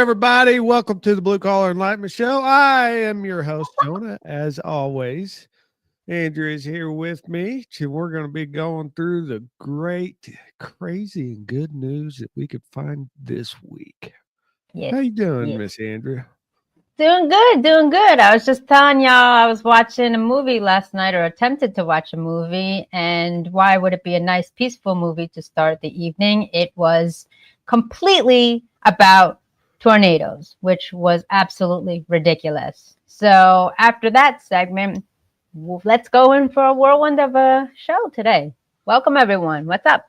everybody. Welcome to the Blue Collar Enlightenment Show. I am your host, Jonah. As always, Andrea is here with me. We're going to be going through the great, crazy, and good news that we could find this week. Yes. How you doing, Miss Andrea? Doing good. I was just telling y'all I was watching a movie last night, or attempted to watch a movie, and why would it be a nice, peaceful movie to start the evening? It was completely about tornadoes, which was absolutely ridiculous. So after that segment, let's go in for a whirlwind of a show today. Welcome, everyone. What's up?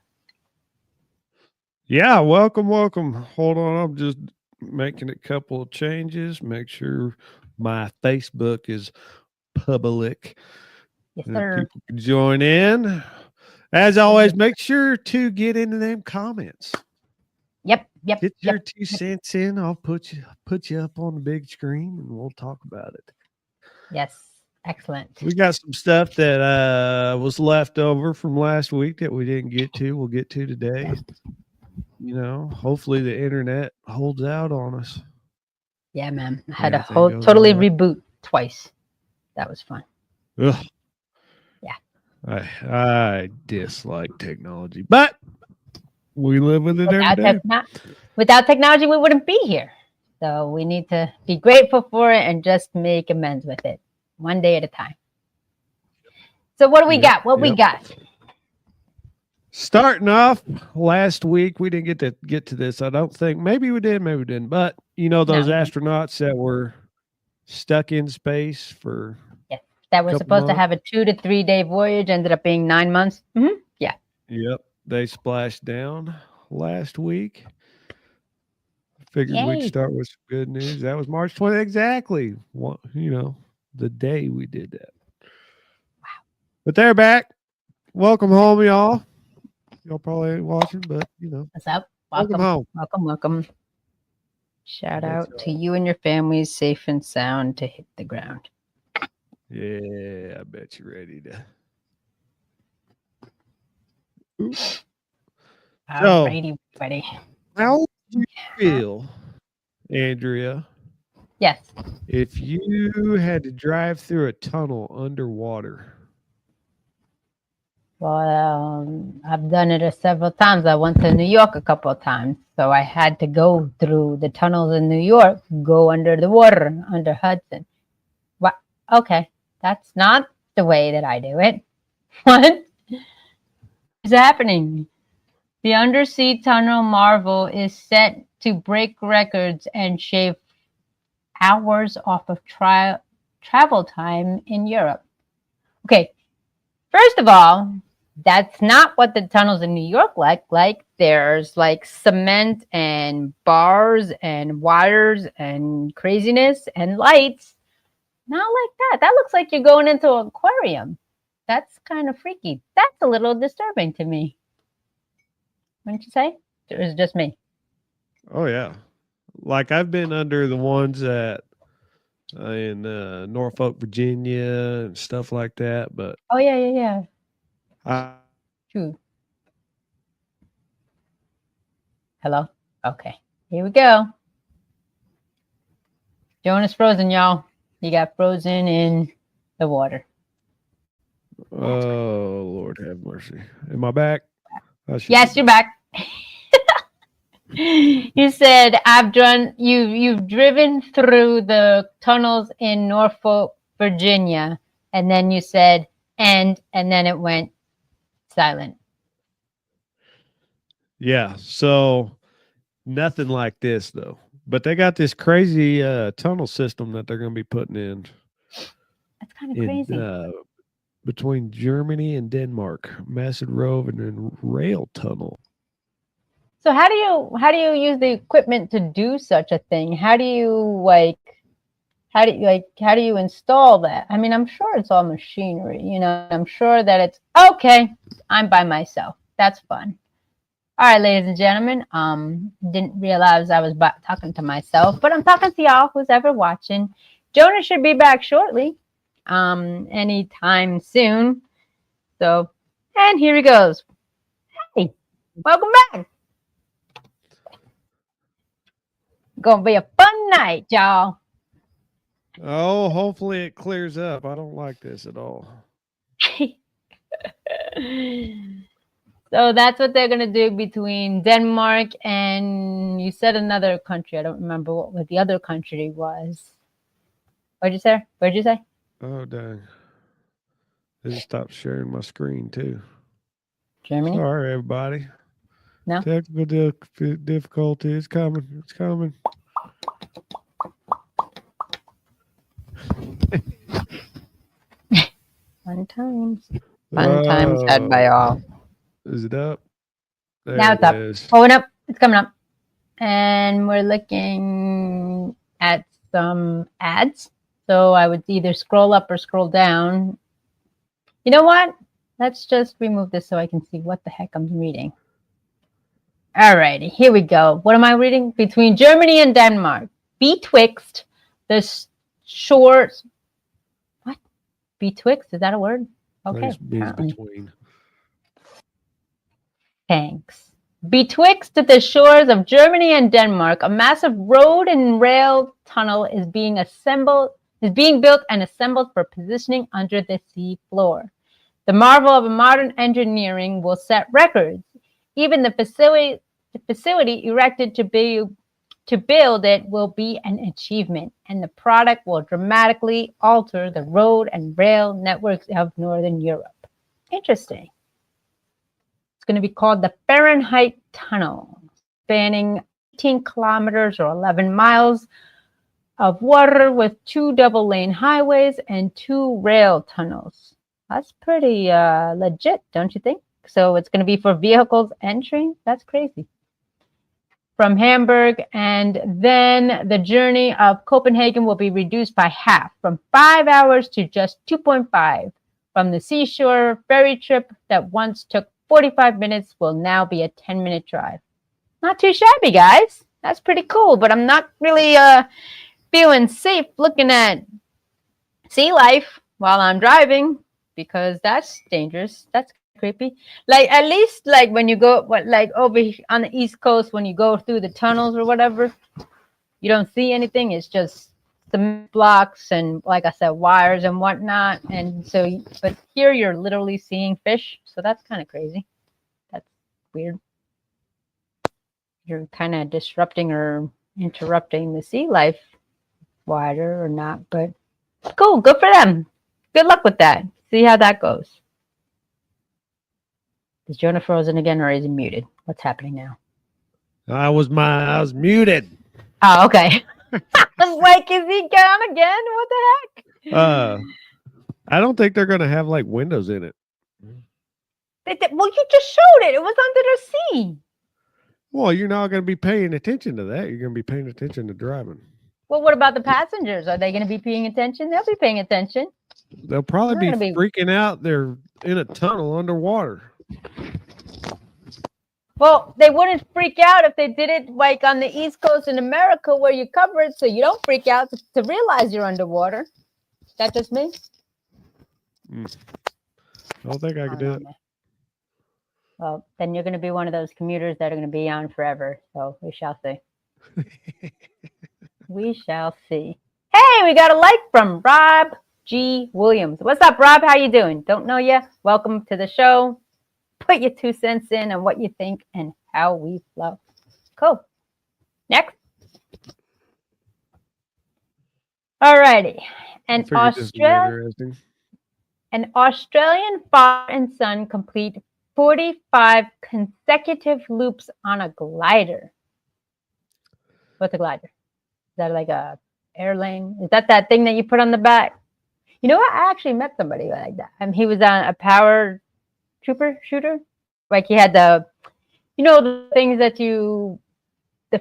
Yeah, welcome. Hold on, I'm just making a couple of changes. Make sure my Facebook is public. Yes, And sir. people can join in. As always, make sure to get into them comments. Yep. Get your 2 cents in. I'll put you up on the big screen and we'll talk about it. Yes. Excellent. We got some stuff that was left over from last week that we didn't get to. We'll get to today. You know, hopefully the internet holds out on us. Yeah, man. I had to totally reboot twice. That was fun. Ugh. Yeah. I dislike technology, but we live with it every day. Without technology, we wouldn't be here. So we need to be grateful for it and just make amends with it, one day at a time. So what do we got? We got? Starting off last week, we didn't get to this. I don't think. Maybe we did, maybe we didn't. But you know those astronauts that were stuck in space for that were supposed to have a 2 to 3 day voyage, ended up being 9 months. Mm-hmm. Yeah. Yep. They splashed down last week. Figured we'd start with some good news. That was March 20th. Exactly. The day we did that. Wow. But they're back. Welcome home, y'all. Y'all probably ain't watching, but What's up? Welcome home. Welcome. Shout out to you and your families, safe and sound to hit the ground. Yeah, I bet you're ready to. Ready. How do you feel, Andrea? Yes. If you had to drive through a tunnel underwater? Well, I've done it several times. I went to New York a couple of times. So I had to go through the tunnels in New York, go under the water, under Hudson. What? Okay. That's not the way that I do it. What is happening? The undersea tunnel marvel is set to break records and shave hours off of travel time in Europe. Okay. First of all, that's not what the tunnels in New York like. There's like cement and bars and wires and craziness and lights. Not like that. That looks like you're going into an aquarium. That's kind of freaky. That's a little disturbing to me. Wouldn't you say? Or is it just me? Oh, yeah. Like I've been under the ones that in Norfolk, Virginia and stuff like that. But oh, yeah. True. Hello? Okay. Here we go. Jonah's frozen, y'all. He got frozen in the water. Oh, Lord have mercy. Am I back? Yes, you're back. You said you've driven through the tunnels in Norfolk, Virginia, and then you said and then it went silent. Yeah, so nothing like this though. But they got this crazy tunnel system that they're going to be putting in. That's kind of crazy. Between Germany and Denmark, massive road and rail tunnel. So how do you use the equipment to do such a thing? How do you install that? I mean, I'm sure it's all machinery, I'm sure that it's okay. I'm by myself. That's fun. All right, ladies and gentlemen, didn't realize I was talking to myself, but I'm talking to y'all who's ever watching. Jonah should be back shortly, anytime soon. So, and here he goes. Hey, welcome back. Gonna be a fun night, y'all. Oh, hopefully it clears up. I don't like this at all. So that's what they're gonna do between Denmark and you said another country. I don't remember what the other country was. What'd you say? What'd you say? Oh, dang. It just stopped sharing my screen, too. Germany? Sorry, everybody. No? Technical difficulty. It's coming. It's coming. Fun times. Fun times had by all. Is it up? There Now it's it up. is. Oh, and up. It's coming up. And we're looking at some ads. So I would either scroll up or scroll down. You know what? Let's just remove this so I can see what the heck I'm reading. Alrighty, here we go. What am I reading? Between Germany and Denmark. Betwixt the shores. What? Betwixt? Is that a word? Okay. It means between. Thanks. Betwixt the shores of Germany and Denmark, a massive road and rail tunnel is being built and assembled for positioning under the sea floor. The marvel of modern engineering will set records. Even the facility erected to build it will be an achievement, and the product will dramatically alter the road and rail networks of Northern Europe. Interesting. It's going to be called the Fahrenheit Tunnel, spanning 18 kilometers or 11 miles of water with 2 double-lane highways and 2 rail tunnels. That's pretty legit, don't you think? So it's going to be for vehicles and trains? That's crazy. From Hamburg, and then the journey of Copenhagen will be reduced by half, from 5 hours to just 2.5. From the seashore ferry trip that once took 45 minutes will now be a 10-minute drive. Not too shabby, guys. That's pretty cool, but I'm not really feeling safe looking at sea life while I'm driving because that's dangerous. That's creepy. Like at least like when you go like over on the East Coast when you go through the tunnels or whatever, you don't see anything. It's just cement blocks and like I said, wires and whatnot. And so, but here you're literally seeing fish. So that's kind of crazy. That's weird. You're kind of disrupting or interrupting the sea life wider or not, but cool. Good for them. Good luck with that. See how that goes. Is Jonah frozen again or is he muted? What's happening now? I was muted. Oh, okay. I was like, is he gone again? What the heck? I don't think they're gonna have like windows in it. Well, you just showed it. It was under the sea. Well, you're not gonna be paying attention to that. You're gonna be paying attention to driving. Well, what about the passengers? Are they going to be paying attention? They'll be paying attention. They'll probably be freaking out. They're in a tunnel underwater. Well, they wouldn't freak out if they did it like on the East Coast in America where you cover it so you don't freak out to realize you're underwater. Is that just me? I don't think I could do it. Well, then you're going to be one of those commuters that are going to be on forever. So we shall see. We shall see. Hey, we got a like from Rob G. Williams. What's up, Rob? How you doing? Don't know you? Welcome to the show. Put your 2 cents in on what you think and how we flow. Cool. Next. All righty. An Australian father and son complete 45 consecutive loops on a glider. What's a glider? Is that like a airlane? Is that thing that you put on the back? You know what? I actually met somebody like that. And he was on a power shooter. Like he had the things that the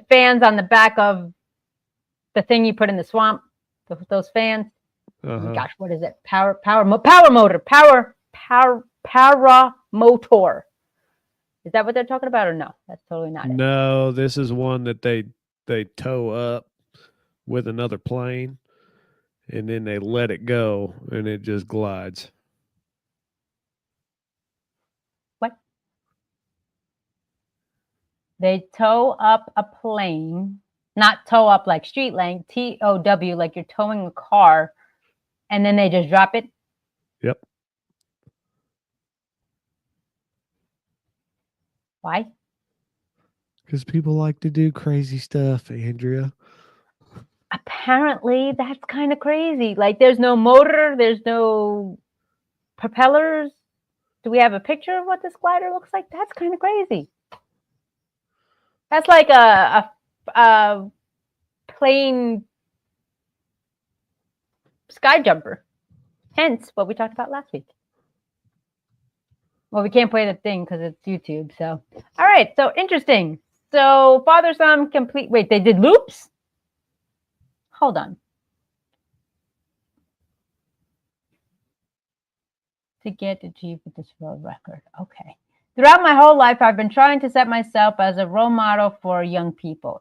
fans on the back of the thing you put in the swamp, those fans. Oh gosh, what is it? Power motor. Is that what they're talking about or no? That's totally not it. No, this is one that they tow up with another plane and then they let it go and it just glides. What? They tow up a plane Not tow up like street length, TOW, like you're towing a car, and then they just drop it. Yep. Why? Because people like to do crazy stuff, Andrea. Apparently, that's kind of crazy. Like, there's no motor, there's no propellers. Do we have a picture of what this glider looks like? That's kind of crazy. That's like a plane sky jumper. Hence what we talked about last week. Well, we can't play the thing because it's YouTube. So, all right. So interesting. So father, son, complete. Wait, they did loops? Hold on. To get achieved with this world record. Okay. Throughout my whole life, I've been trying to set myself as a role model for young people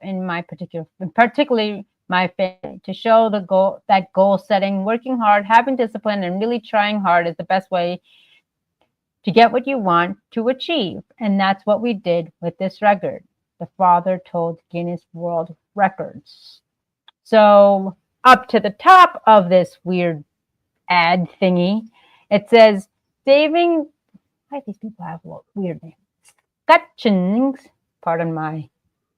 particularly my family, to show that goal setting, working hard, having discipline, and really trying hard is the best way to get what you want to achieve. And that's what we did with this record. The father told Guinness World Records. So up to the top of this weird ad thingy, it says, why do these people have weird names? Scutchings, pardon my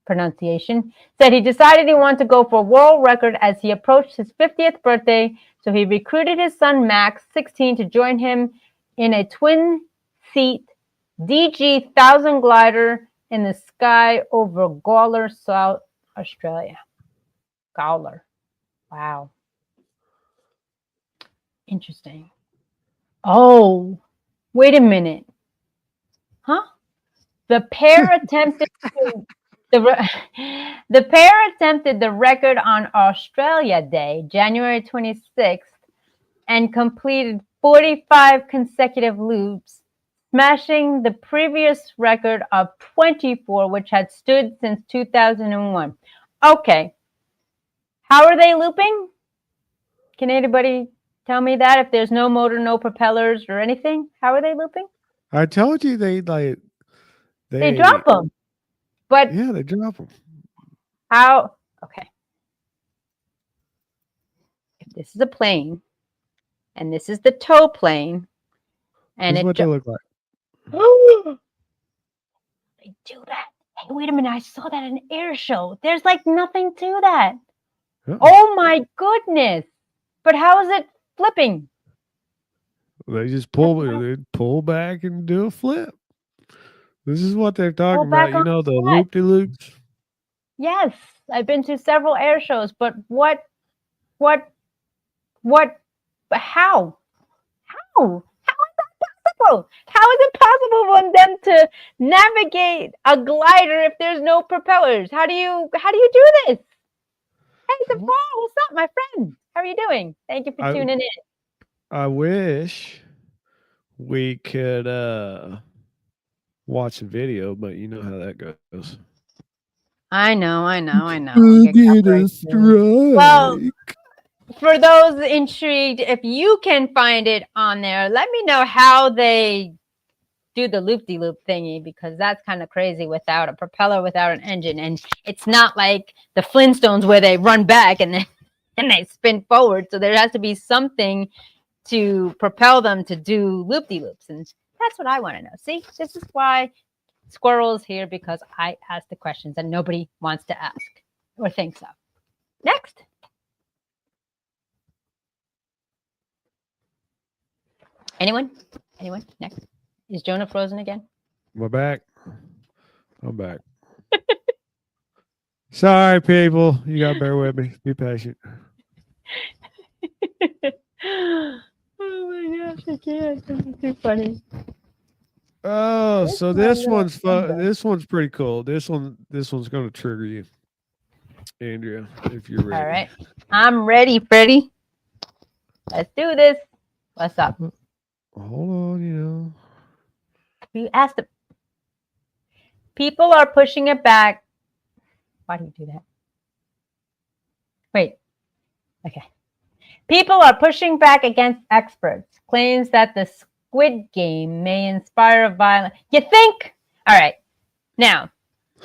pronunciation, said he decided he wanted to go for a world record as he approached his 50th birthday. So he recruited his son, Max, 16, to join him in a twin-seat DG 1000 glider in the sky over Gawler, South Australia. Gawler. Wow. Interesting. Oh, wait a minute. Huh? The pair attempted the record on Australia Day, January 26th, and completed 45 consecutive loops, smashing the previous record of 24, which had stood since 2001. Okay. How are they looping? Can anybody tell me that? If there's no motor, no propellers or anything, how are they looping? I told you they drop them. But yeah, they drop them. How? Okay. If this is a plane, and this is the tow plane, and This is what they look like. They do that. Hey, wait a minute! I saw that in an air show. There's like nothing to that. Oh my goodness! But how is it flipping? They just pull back and do a flip. This is what they're talking about. You know, the loop-de-loops. Yes, I've been to several air shows, but how? How is that possible? How is it possible for them to navigate a glider if there's no propellers? How do you do this? Hey, Paul, what's up, my friend? How are you doing? Thank you for tuning in. I wish we could watch the video, but you know how that goes. I know. Get a strike. Well, for those intrigued, if you can find it on there, let me know how they do the loop-de-loop thingy, because that's kind of crazy without a propeller, without an engine. And it's not like the Flintstones where they run back and then they spin forward. So there has to be something to propel them to do loop-de-loops. And that's what I want to know. See, this is why Squirrel's here, because I ask the questions and nobody wants to ask or think so. Next. Anyone? Next. Is Jonah frozen again? We're back. I'm back. Sorry, people. You got to bear with me. Be patient. Oh my gosh, I can't. This is too funny. Oh, so this one's fun. This one's pretty cool. This one's going to trigger you, Andrea, if you're ready. All right. I'm ready, Freddie. Let's do this. What's up? Hold on, You asked them. People are pushing it back. Why do you do that? Wait. Okay. People are pushing back against experts. Claims that the Squid Game may inspire violence. You think? All right. Now,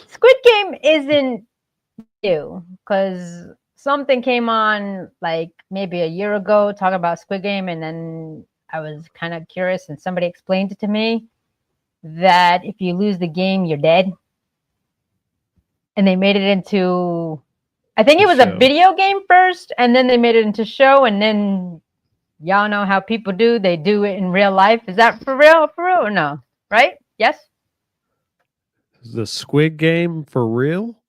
Squid Game isn't you, because something came on like maybe a year ago talking about Squid Game, and then I was kind of curious, and somebody explained it to me that if you lose the game, you're dead. And they made it into, I think it was a video game first, and then they made it into show, and then y'all know how people do. They do it in real life. Is that for real? For real or no? Right? Yes? The Squid Game for real?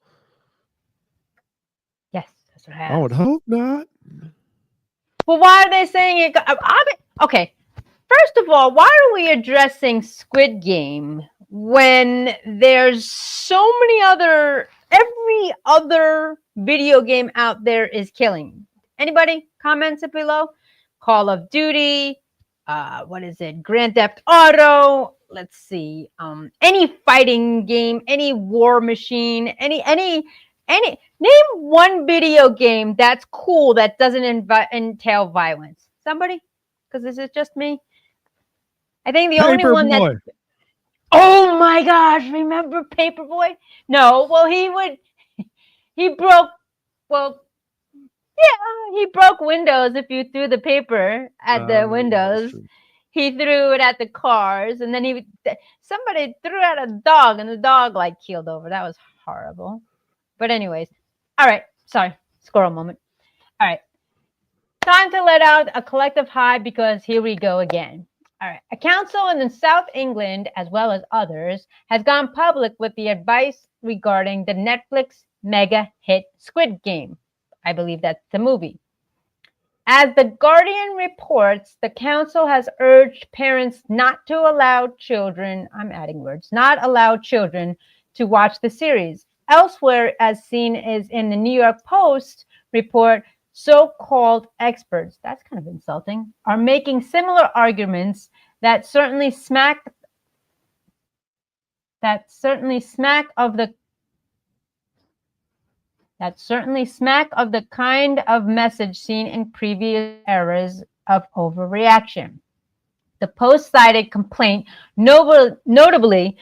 Yes. That's what I would hope not. Well, why are they saying it? Okay. First of all, why are we addressing Squid Game when there's so many every other video game out there is killing? Anybody? Comments it below. Call of Duty. What is it? Grand Theft Auto. Let's see. Any fighting game, any war machine, any. Name one video game that's cool that doesn't entail violence. Somebody? Because this is just me. I think the only one that. Oh my gosh! Remember Paperboy? No. Well, he broke. Well, yeah, he broke windows. If you threw the paper at the windows, he threw it at the cars, and then somebody threw at a dog, and the dog like keeled over. That was horrible. But anyways, all right. Sorry, squirrel moment. All right, time to let out a collective high because here we go again. All right. A council in South England, as well as others, has gone public with the advice regarding the Netflix mega hit Squid Game. I believe that's the movie. As The Guardian reports, the council has urged parents not to allow children, I'm adding words, not allow children to watch the series. Elsewhere, as seen is in the New York Post report, so-called experts, that's kind of insulting, are making similar arguments that certainly smack of the kind of message seen in previous eras of overreaction. The Post cited complaint notably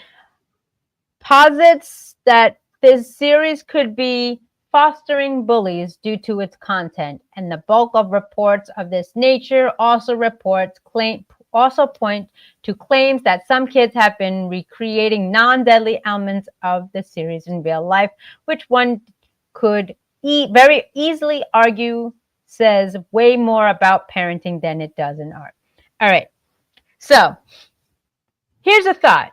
posits that this series could be fostering bullies due to its content, and the bulk of reports of this nature also point to claims that some kids have been recreating non-deadly elements of the series in real life, which one could very easily argue says way more about parenting than it does in art. All right, so here's a thought.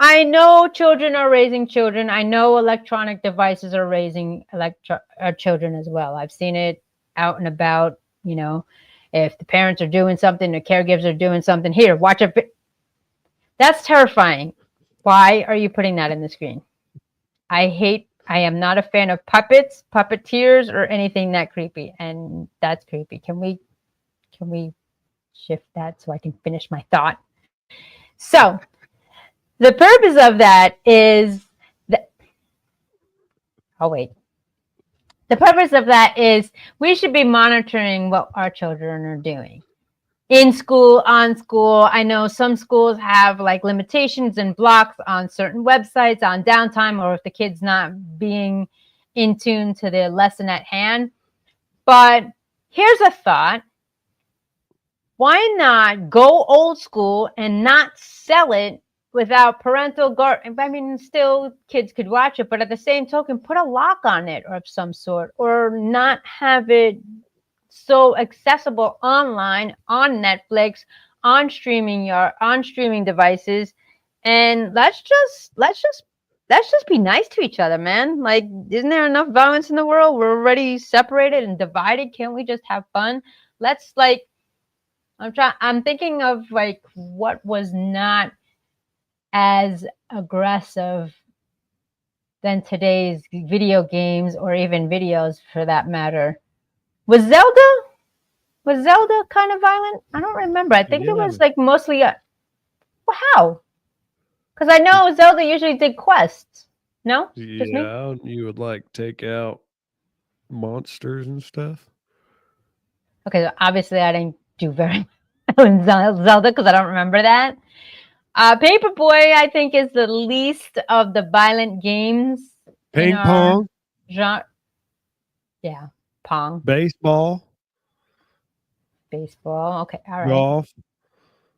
I know children are raising children. I know electronic devices are raising children as well. I've seen it out and about, if the parents are doing something, the caregivers are doing something. Here, watch it. That's terrifying. Why are you putting that in the screen? I am not a fan of puppets, puppeteers, or anything that creepy. And that's creepy. Can we shift that so I can finish my thought? So, the purpose of that is the purpose of that is we should be monitoring what our children are doing in school, on school. I know some schools have like limitations and blocks on certain websites, on downtime, or if the kid's not being in tune to the lesson at hand. But here's a thought. Why not go old school and not sell it without parental guard? I mean, still kids could watch it, but at the same token, put a lock on it or of some sort, or not have it so accessible online, on Netflix, on streaming devices. And let's just be nice to each other, man. Like, isn't there enough violence in the world? We're already separated and divided. Can't we just have fun? Let's I'm thinking of like what was not as aggressive than today's video games, or even videos for that matter. Was Zelda kind of violent? I don't remember. I think it was like mostly how? Because I know Zelda usually did quests. No? Yeah, you would like take out monsters and stuff. Okay, so obviously I didn't do very well in Zelda because I don't remember that. Paperboy, I think, is the least of the violent games. Ping pong. genre. Yeah, pong, baseball, baseball. Okay, all right. golf.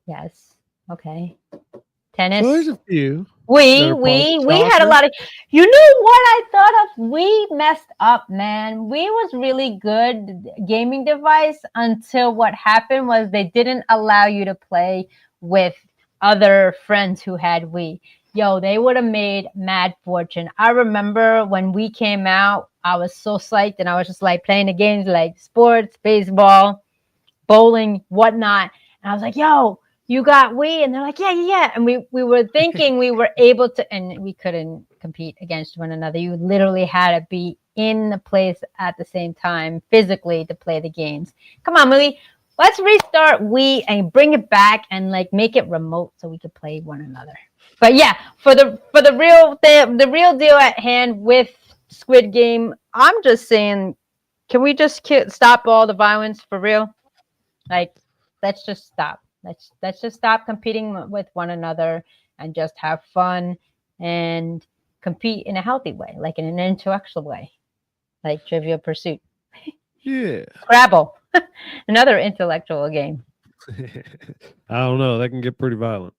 Yes. Okay. So there's Tennis. a few that We are possible. we we had a Soccer. lot of. You know what I thought of? We messed up, man. We was really good gaming device until what happened was they didn't allow you to play with other friends who had Wii. Yo, they would have made mad fortune. I remember when we came out, I was so psyched and I was just like playing the games like sports, baseball, bowling, whatnot. And I was like, yo, you got Wii? And they're like, yeah, yeah, yeah. And we were thinking we were able to, and we couldn't compete against one another. You literally had to be in the place at the same time physically to play the games. Come on, Millie. Let's restart Wii and bring it back and like make it remote so we could play one another. But yeah, for the real thing, the real deal at hand with Squid Game, I'm just saying, can we just stop all the violence for real? Like, let's just stop. Let's just stop competing with one another and just have fun and compete in a healthy way, like in an intellectual way, like Trivial Pursuit, Yeah. Scrabble, another intellectual game. I don't know. That can get pretty violent.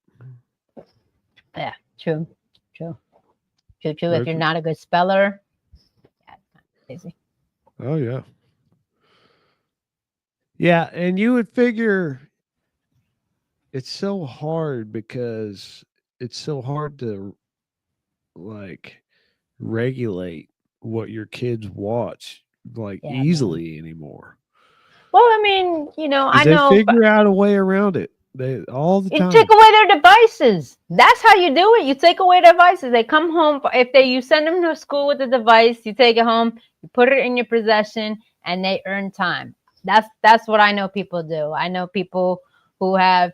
Yeah, true, true, true, true. If Very you're true. not a good speller, yeah, it's not crazy. Oh yeah. Yeah, and you would figure it's so hard because it's so hard to like regulate what your kids watch like Yeah, man. easily anymore. Well, I mean, I Because they know, but figure out a way around it. They all the you take time. away their devices. That's how you do it. You take away devices. They come home. If you send them to school with the device, you take it home, you put it in your possession, and they earn time. That's what I know people do. I know people who have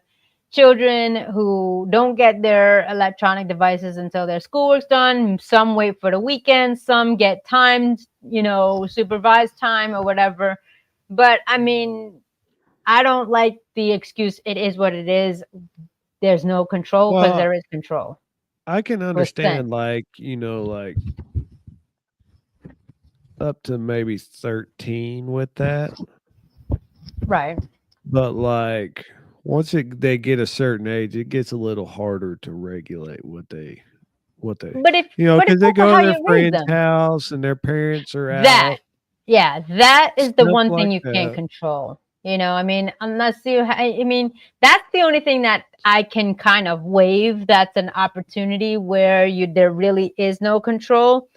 children who don't get their electronic devices until their schoolwork's done. Some wait for the weekend. Some get timed, supervised time or whatever. But I mean, I don't like the excuse, it is what it is. There's no control because Well, there is control. I can With sense. understand like, like up to maybe 13 with that. Right. But like once they get a certain age, it gets a little harder to regulate what they But if but because it's they also go how to their you raise friend's them. house and their parents are That, out, yeah, that is the stuff one thing like you can't that. control. I mean, unless I mean, that's the only thing that I can kind of waive. That's an opportunity where there really is no control.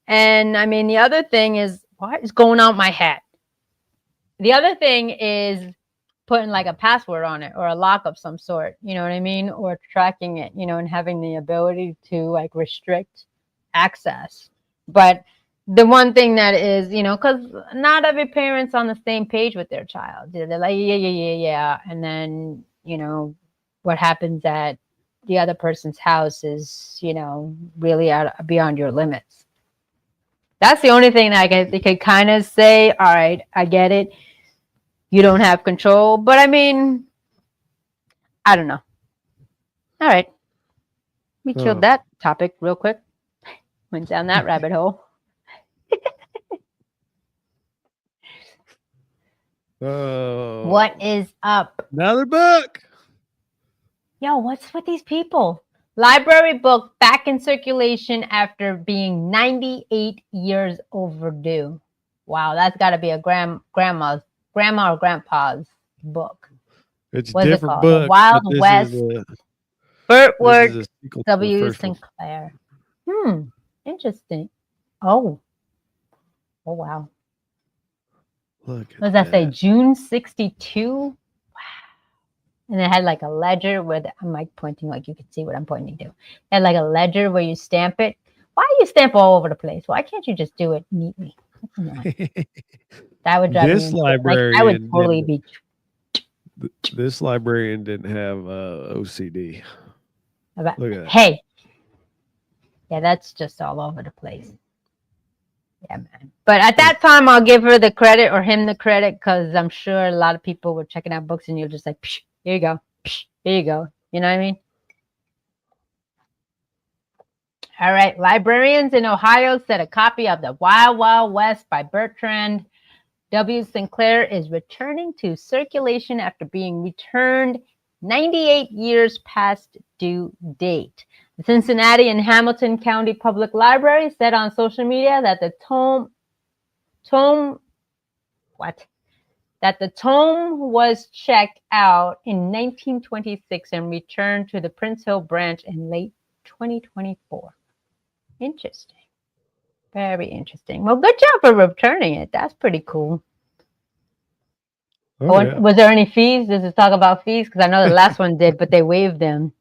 And I mean, the other thing is, what is going on my hat? The other thing is putting like a password on it or a lock of some sort, you know what I mean? Or tracking it, and having the ability to like restrict access. But the one thing that is, because not every parent's on the same page with their child. They're like, yeah, yeah, yeah, yeah. And then, what happens at the other person's house is, really beyond your limits. That's the only thing that I guess they could kind of say, all right, I get it. You don't have control. But I mean, I don't know. All right. We killed Oh. that topic real quick. Went down that rabbit hole. Oh. What is up? Another book. Yo, what's with these people? Library book back in circulation after being 98 years overdue. Wow, that's got to be a grandma or grandpa's book. It's What's it different called? The books, but Wild West. this Bertward is a sequel to the W. first one. Sinclair. Interesting. Oh. Oh, wow. Look at What does that say? that. June 62? Wow. And it had like a ledger where I'm like pointing, like you can see what I'm pointing to. It had like a ledger where you stamp it. Why do you stamp all over the place? Why can't you just do it neatly? That would drive me This insane. Like I would librarian totally didn't. be This librarian didn't have OCD. about. Look at that. Hey, yeah, that's just all over the place. Yeah, man. But at that time, I'll give her the credit or him the credit because I'm sure a lot of people were checking out books and you're just like, psh, here you go. Psh, here you go. You know what I mean? All right. Librarians in Ohio said a copy of The Wild Wild West by Bertrand W. Sinclair is returning to circulation after being returned 98 years past due date. The Cincinnati and Hamilton County Public Library said on social media that the tome was checked out in 1926 and returned to the Prince Hill branch in late 2024. Interesting. Very interesting. Well, good job for returning it. That's pretty cool. Oh, yeah. Was there any fees? Does it talk about fees? Because I know the last one did, but they waived them.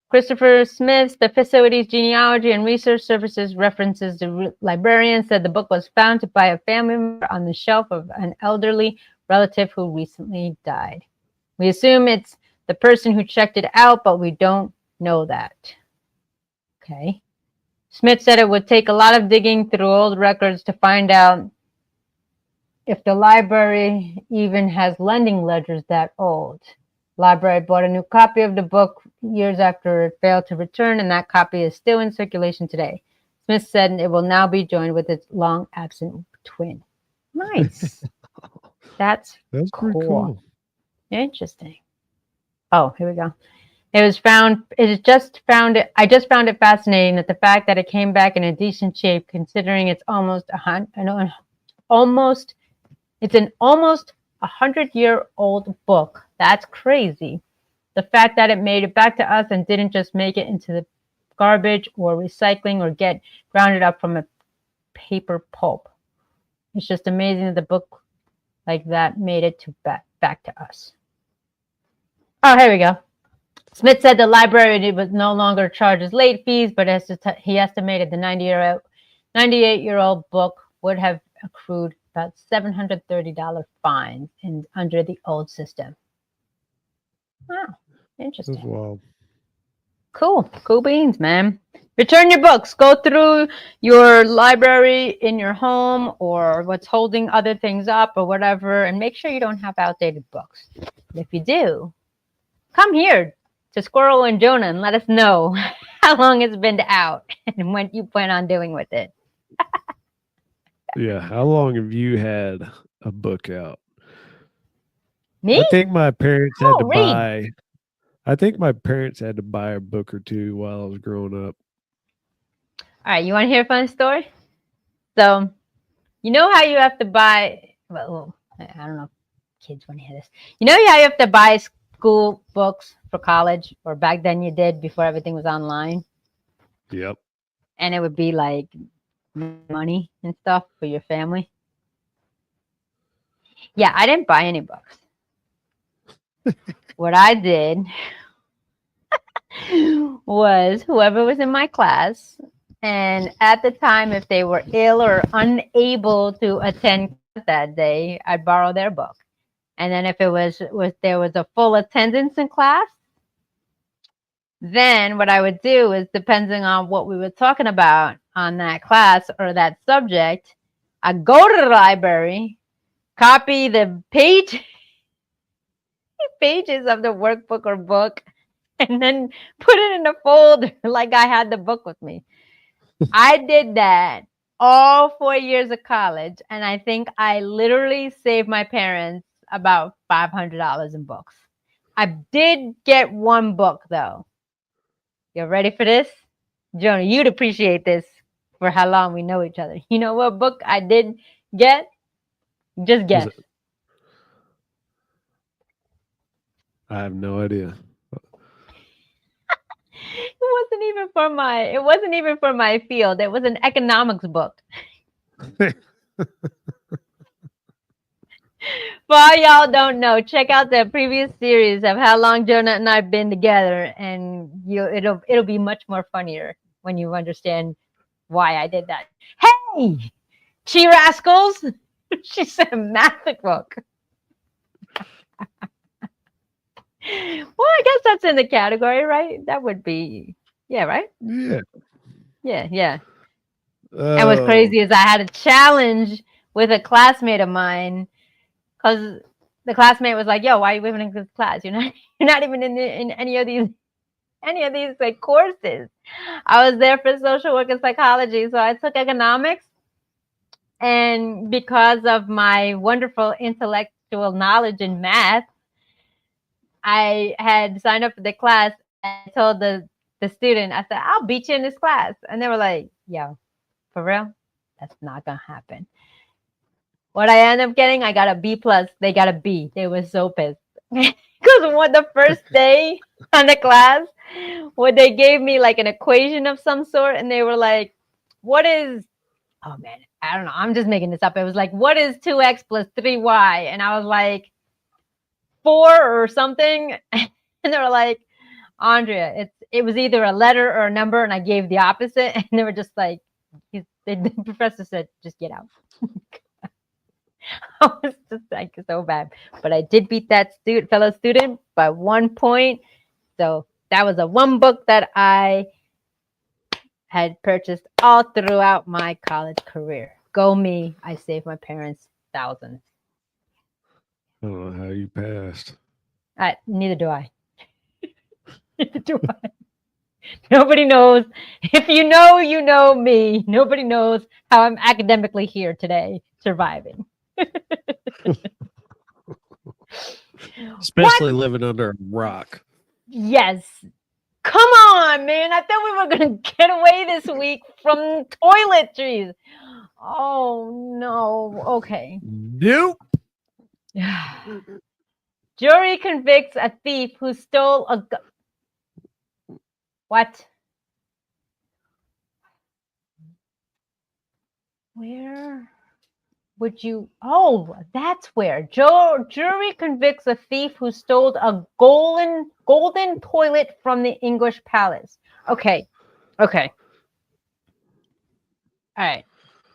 Christopher Smith, the facility's genealogy and research services references the librarian, said the book was found by a family member on the shelf of an elderly relative who recently died. We assume it's the person who checked it out, but we don't know that. Okay. Smith said it would take a lot of digging through old records to find out if the library even has lending ledgers that old. Library bought a new copy of the book years after it failed to return, and that copy is still in circulation today. Smith said it will now be joined with its long absent twin. Nice. That's pretty cool. Interesting. Oh, here we go. I just found it fascinating that the fact that it came back in a decent shape, considering it's almost 100-year-old book. That's crazy. The fact that it made it back to us and didn't just make it into the garbage or recycling or get grounded up from a paper pulp. It's just amazing that the book like that made it to back to us. Oh, here we go. Smith said the library was no longer charges late fees, but he estimated the 98-year-old book would have accrued about $730 fines under the old system. Wow, interesting. That's wild. Cool beans, man. Return your books. Go through your library in your home or what's holding other things up or whatever, and make sure you don't have outdated books. If you do, come here to Squirrel and Jonah and let us know how long it's been out and what you plan on doing with it. Yeah, how long have you had a book out? Me? I think my parents had to read. buy. I think my parents had to buy a book or two while I was growing up. All right, you want to hear a fun story? So, you know how you have to buy, well, I don't know if kids want to hear this. You know how you have to buy school books for college, or back then you did before everything was online? Yep. And it would be like money and stuff for your family. Yeah, I didn't buy any books. What I did was whoever was in my class, and at the time, if they were ill or unable to attend that day, I'd borrow their book. And then if there was a full attendance in class, then what I would do is, depending on what we were talking about on that class or that subject, I'd go to the library, copy the pages of the workbook or book, and then put it in a folder like I had the book with me. I did that all 4 years of college, and I think I literally saved my parents about $500 in books. I did get one book, though. You ready for this? Jonah, you'd appreciate this for how long we know each other. You know what book I did get? Just guess. I have no idea. It wasn't even for my field. It was an economics book. For all y'all don't know, check out the previous series of how long Jonah and I have been together, and it'll be much more funnier when you understand why I did that. Hey, Chi Rascals! She said a math book. Well, I guess that's in the category, right? That would be, yeah, right? Yeah. Yeah. And what's crazy is I had a challenge with a classmate of mine, because the classmate was like, "Yo, why are you even in this class? You're not even in any of these any of these like courses. I was there for social work and psychology, so I took economics. And because of my wonderful intellectual knowledge in math, I had signed up for the class. I told the student, I said, I'll beat you in this class. And they were like, yo, for real? That's not going to happen. What I ended up getting, I got a B plus. They got a B. They were so pissed. Because the first day on the class, when they gave me like an equation of some sort, and they were like, what is, oh man, I don't know. I'm just making this up. It was like, what is 2x plus 3y? And I was like, 4 or something. And they were like, Andrea, it was either a letter or a number, and I gave the opposite. And they were just like, the professor said, just get out. I was just like so bad. But I did beat that fellow student by 1 point. So that was a one book that I had purchased all throughout my college career. Go me. I saved my parents thousands. I don't know how you passed. Neither do I. Neither do I. Nobody knows. If you know me. Nobody knows how I'm academically here today, surviving. Especially living under a rock. Yes. Come on, man. I thought we were going to get away this week from toiletries. Oh, no. Okay. Nope. Jury convicts a thief who stole a gun. What? Where would you? Oh, that's where. Jury convicts a thief who stole a golden toilet from the English palace. Okay. All right.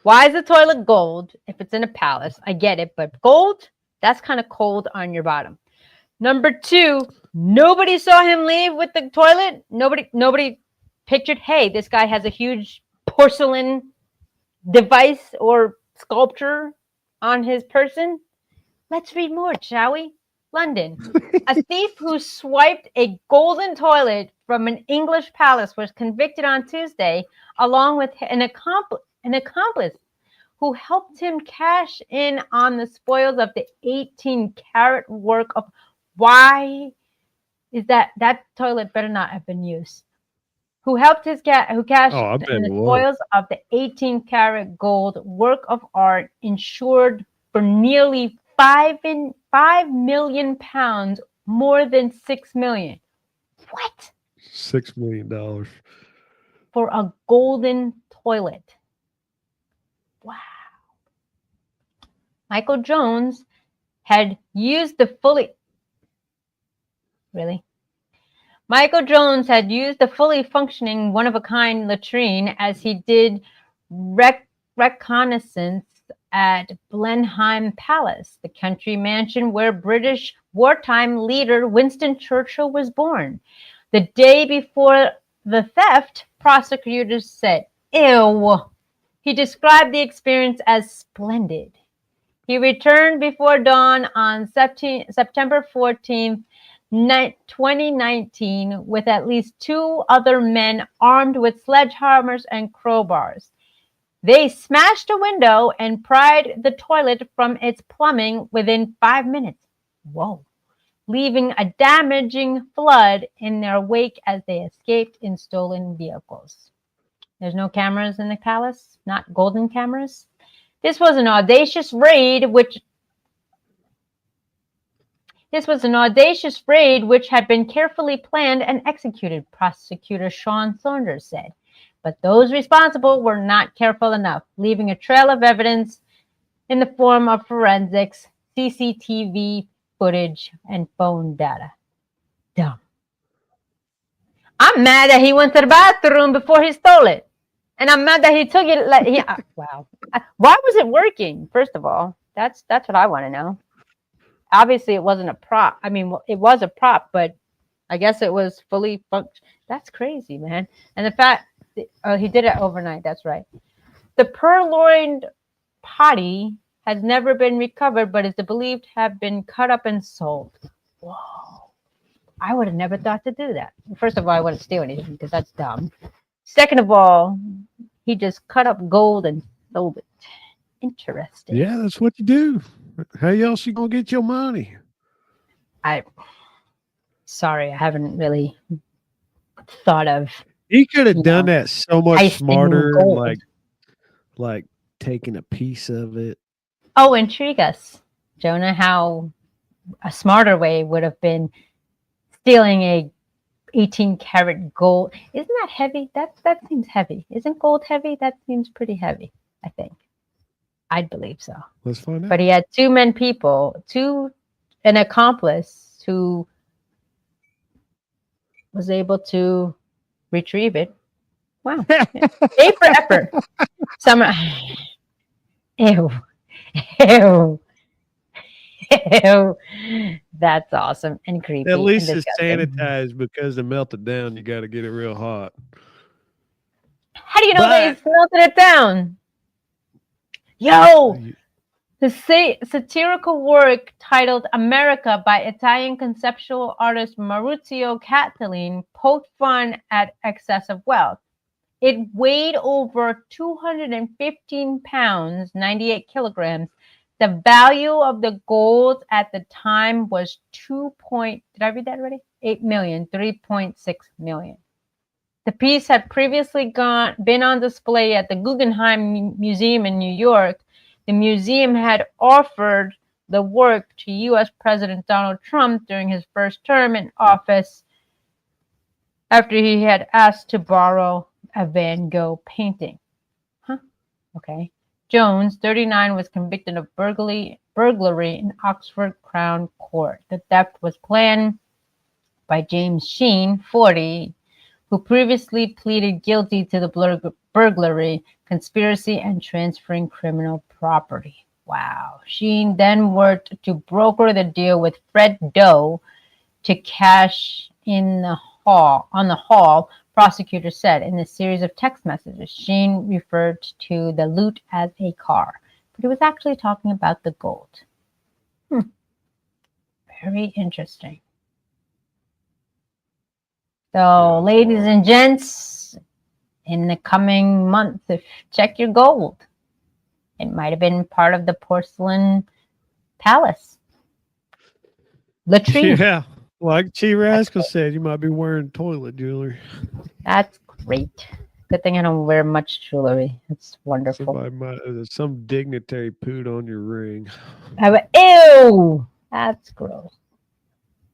Why is the toilet gold if it's in a palace? I get it, but gold, that's kind of cold on your bottom. Number 2, nobody saw him leave with the toilet. Nobody pictured, hey, this guy has a huge porcelain device or sculpture on his person. Let's read more, shall we? London. A thief who swiped a golden toilet from an English palace was convicted on Tuesday, along with an accomplice who helped him cash in on the spoils of the 18-carat work of. Why is that toilet better not have been used? Who helped who cashed in the spoils of the 18-karat gold work of art insured for nearly 5 million pounds, more than 6 million. What? $6 million for a golden toilet. Wow. Michael Jones had used the Michael Jones had used the fully functioning one-of-a-kind latrine as he did reconnaissance at Blenheim Palace, the country mansion where British wartime leader Winston Churchill was born. The day before the theft, prosecutors said, ew. He described the experience as splendid. He returned before dawn on September 14th, 2019, with at least 2 other men armed with sledgehammers and crowbars. They smashed a window and pried the toilet from its plumbing within 5 minutes. Whoa. Leaving a damaging flood in their wake as they escaped in stolen vehicles. There's no cameras in the palace, not golden cameras. This was an audacious raid which had been carefully planned and executed, prosecutor Sean Saunders said. But those responsible were not careful enough, leaving a trail of evidence in the form of forensics, CCTV footage, and phone data. Dumb. I'm mad that he went to the bathroom before he stole it. And I'm mad that he took it. Wow. Why was it working? First of all, that's what I want to know. Obviously, it wasn't a prop. I mean, it was a prop, but I guess it was fully functional. That's crazy, man. And the fact, he did it overnight. That's right. The purloined potty has never been recovered, but is believed to have been cut up and sold. Whoa. I would have never thought to do that. First of all, I wouldn't steal anything because that's dumb. Second of all, he just cut up gold and sold it. Interesting. Yeah, that's what you do. How else you gonna get your money? Sorry, I haven't really thought of, He could have you done know, that so much heisting smarter, gold. like taking a piece of it. Oh, intrigue us, Jonah, how a smarter way would have been stealing a 18 karat gold. Isn't that heavy? That seems heavy. Isn't gold heavy? That seems pretty heavy, I think. I'd believe so. Let's find out. But he had an accomplice who was able to retrieve it. Wow. A for effort. Some ew. Ew. Ew. That's awesome and creepy. At least and it's disgusting. sanitized because to melt it down, you got to get it real hot. How do you know they But- melted it down? Yo, the satirical work titled America by Italian conceptual artist Maurizio Cattelan poked fun at excessive wealth. It weighed over 215 pounds, 98 kilograms. The value of the gold at the time was did I read that already? 8 million, 3.6 million. The piece had previously been on display at the Guggenheim Museum in New York. The museum had offered the work to U.S. President Donald Trump during his first term in office after he had asked to borrow a Van Gogh painting. Okay. Jones, 39, was convicted of burglary in Oxford Crown Court. The theft was planned by James Sheen, 40, who previously pleaded guilty to the burglary, conspiracy, and transferring criminal property. Wow. Sheen then worked to broker the deal with Fred Doe to cash in on the haul, prosecutors said in a series of text messages. Sheen referred to the loot as a car, but he was actually talking about the gold. Very interesting. So, ladies and gents, in the coming months, check your gold. It might have been part of the porcelain palace. Latrine. Yeah, like Chi Rascal said, you might be wearing toilet jewelry. That's great. Good thing I don't wear much jewelry. It's wonderful. Some dignitary pooed on your ring. Ew! That's gross.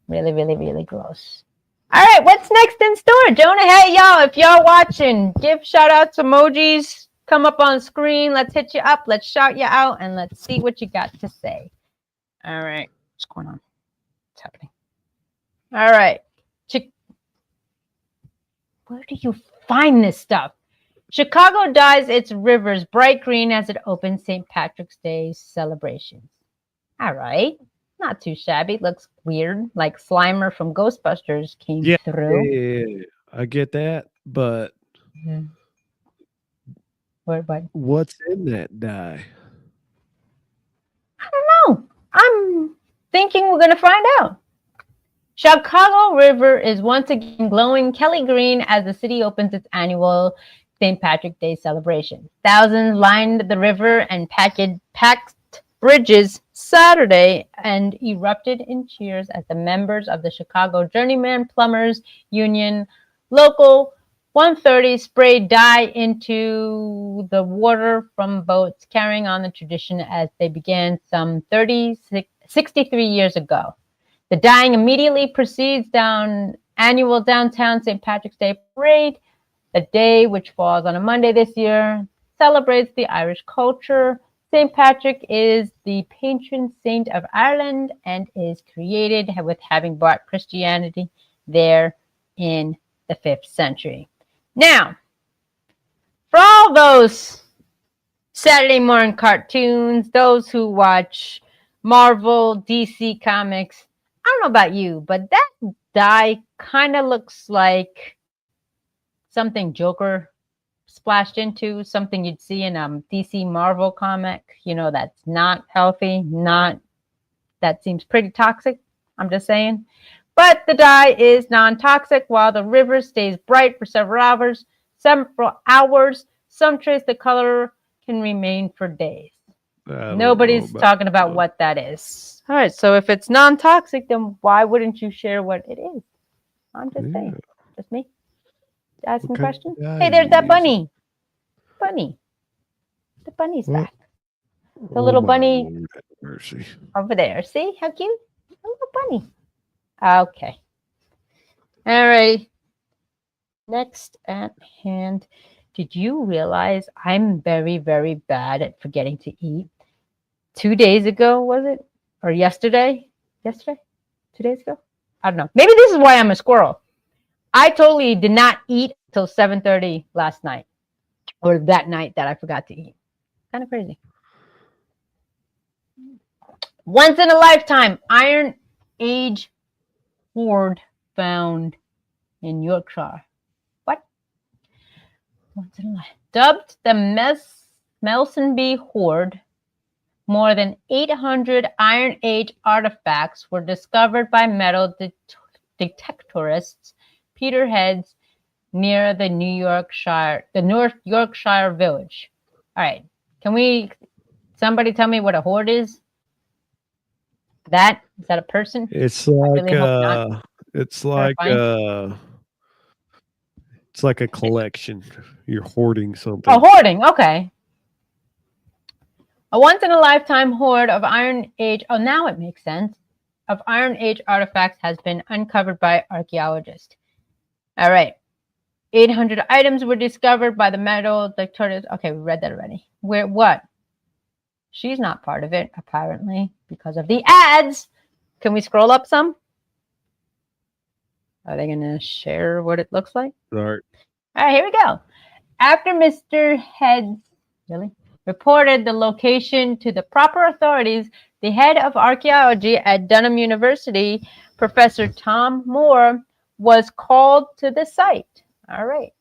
Really, really, really gross. All right, what's next in store, Jonah? Hey, y'all, if y'all watching, give shout-outs, emojis. Come up on screen. Let's hit you up. Let's shout you out, and let's see what you got to say. All right. What's going on? What's happening? All right. Where do you find this stuff? Chicago dyes its rivers bright green as it opens St. Patrick's Day celebrations. All right. Not too shabby. Looks weird. Like Slimer from Ghostbusters came through. Yeah, I get that. But what's in that dye? I don't know. I'm thinking we're going to find out. Chicago River is once again glowing Kelly green as the city opens its annual St. Patrick's Day celebration. Thousands lined the river and packed bridges Saturday and erupted in cheers as the members of the Chicago Journeyman Plumbers Union Local 130 sprayed dye into the water from boats, carrying on the tradition as they began some 63 years ago. The dyeing immediately precedes annual downtown St. Patrick's Day parade. The day, which falls on a Monday this year, celebrates the Irish culture. St. Patrick is the patron saint of Ireland and is created with having brought Christianity there in the 5th century. Now, for all those Saturday morning cartoons, those who watch Marvel, DC Comics, I don't know about you, but that dye kind of looks like something Joker splashed into, something you'd see in a DC Marvel comic, that's not healthy, that seems pretty toxic, I'm just saying. But the dye is non-toxic while the river stays bright for several hours. Some trace the color can remain for days. Nobody's talking about what that is. All right, so if it's non-toxic, then why wouldn't you share what it is? I'm just saying. Just me asking questions. Hey, there's that bunny. Bunny. The bunny's back. The little bunny over there. See how cute? A little bunny. Okay. All right. Next at hand. Did you realize I'm very, very bad at forgetting to eat? 2 days ago, was it? Or yesterday? Yesterday? 2 days ago? I don't know. Maybe this is why I'm a squirrel. I totally did not eat till 7:30 last night. Or that night that I forgot to eat. Kind of crazy. Once in a lifetime, Iron Age hoard found in Yorkshire. What? Once in a lifetime. Dubbed the Melsonby Hoard, more than 800 Iron Age artifacts were discovered by metal detectorists Peterheads near the North Yorkshire village. All right. Can somebody tell me what a hoard is? Is that a person? It's like it's like a collection. You're hoarding something. Oh, hoarding. Okay. A once-in-a-lifetime hoard of Iron Age, oh, now it makes sense, of Iron Age artifacts has been uncovered by archaeologists. All right. 800 items were discovered by the metal detectors. Okay, we read that already. What? She's not part of it, apparently, because of the ads. Can we scroll up some? Are they going to share what it looks like? All right. All right, here we go. After Mr. Heads reported the location to the proper authorities, the head of archaeology at Durham University, Professor Tom Moore, was called to the site. All right.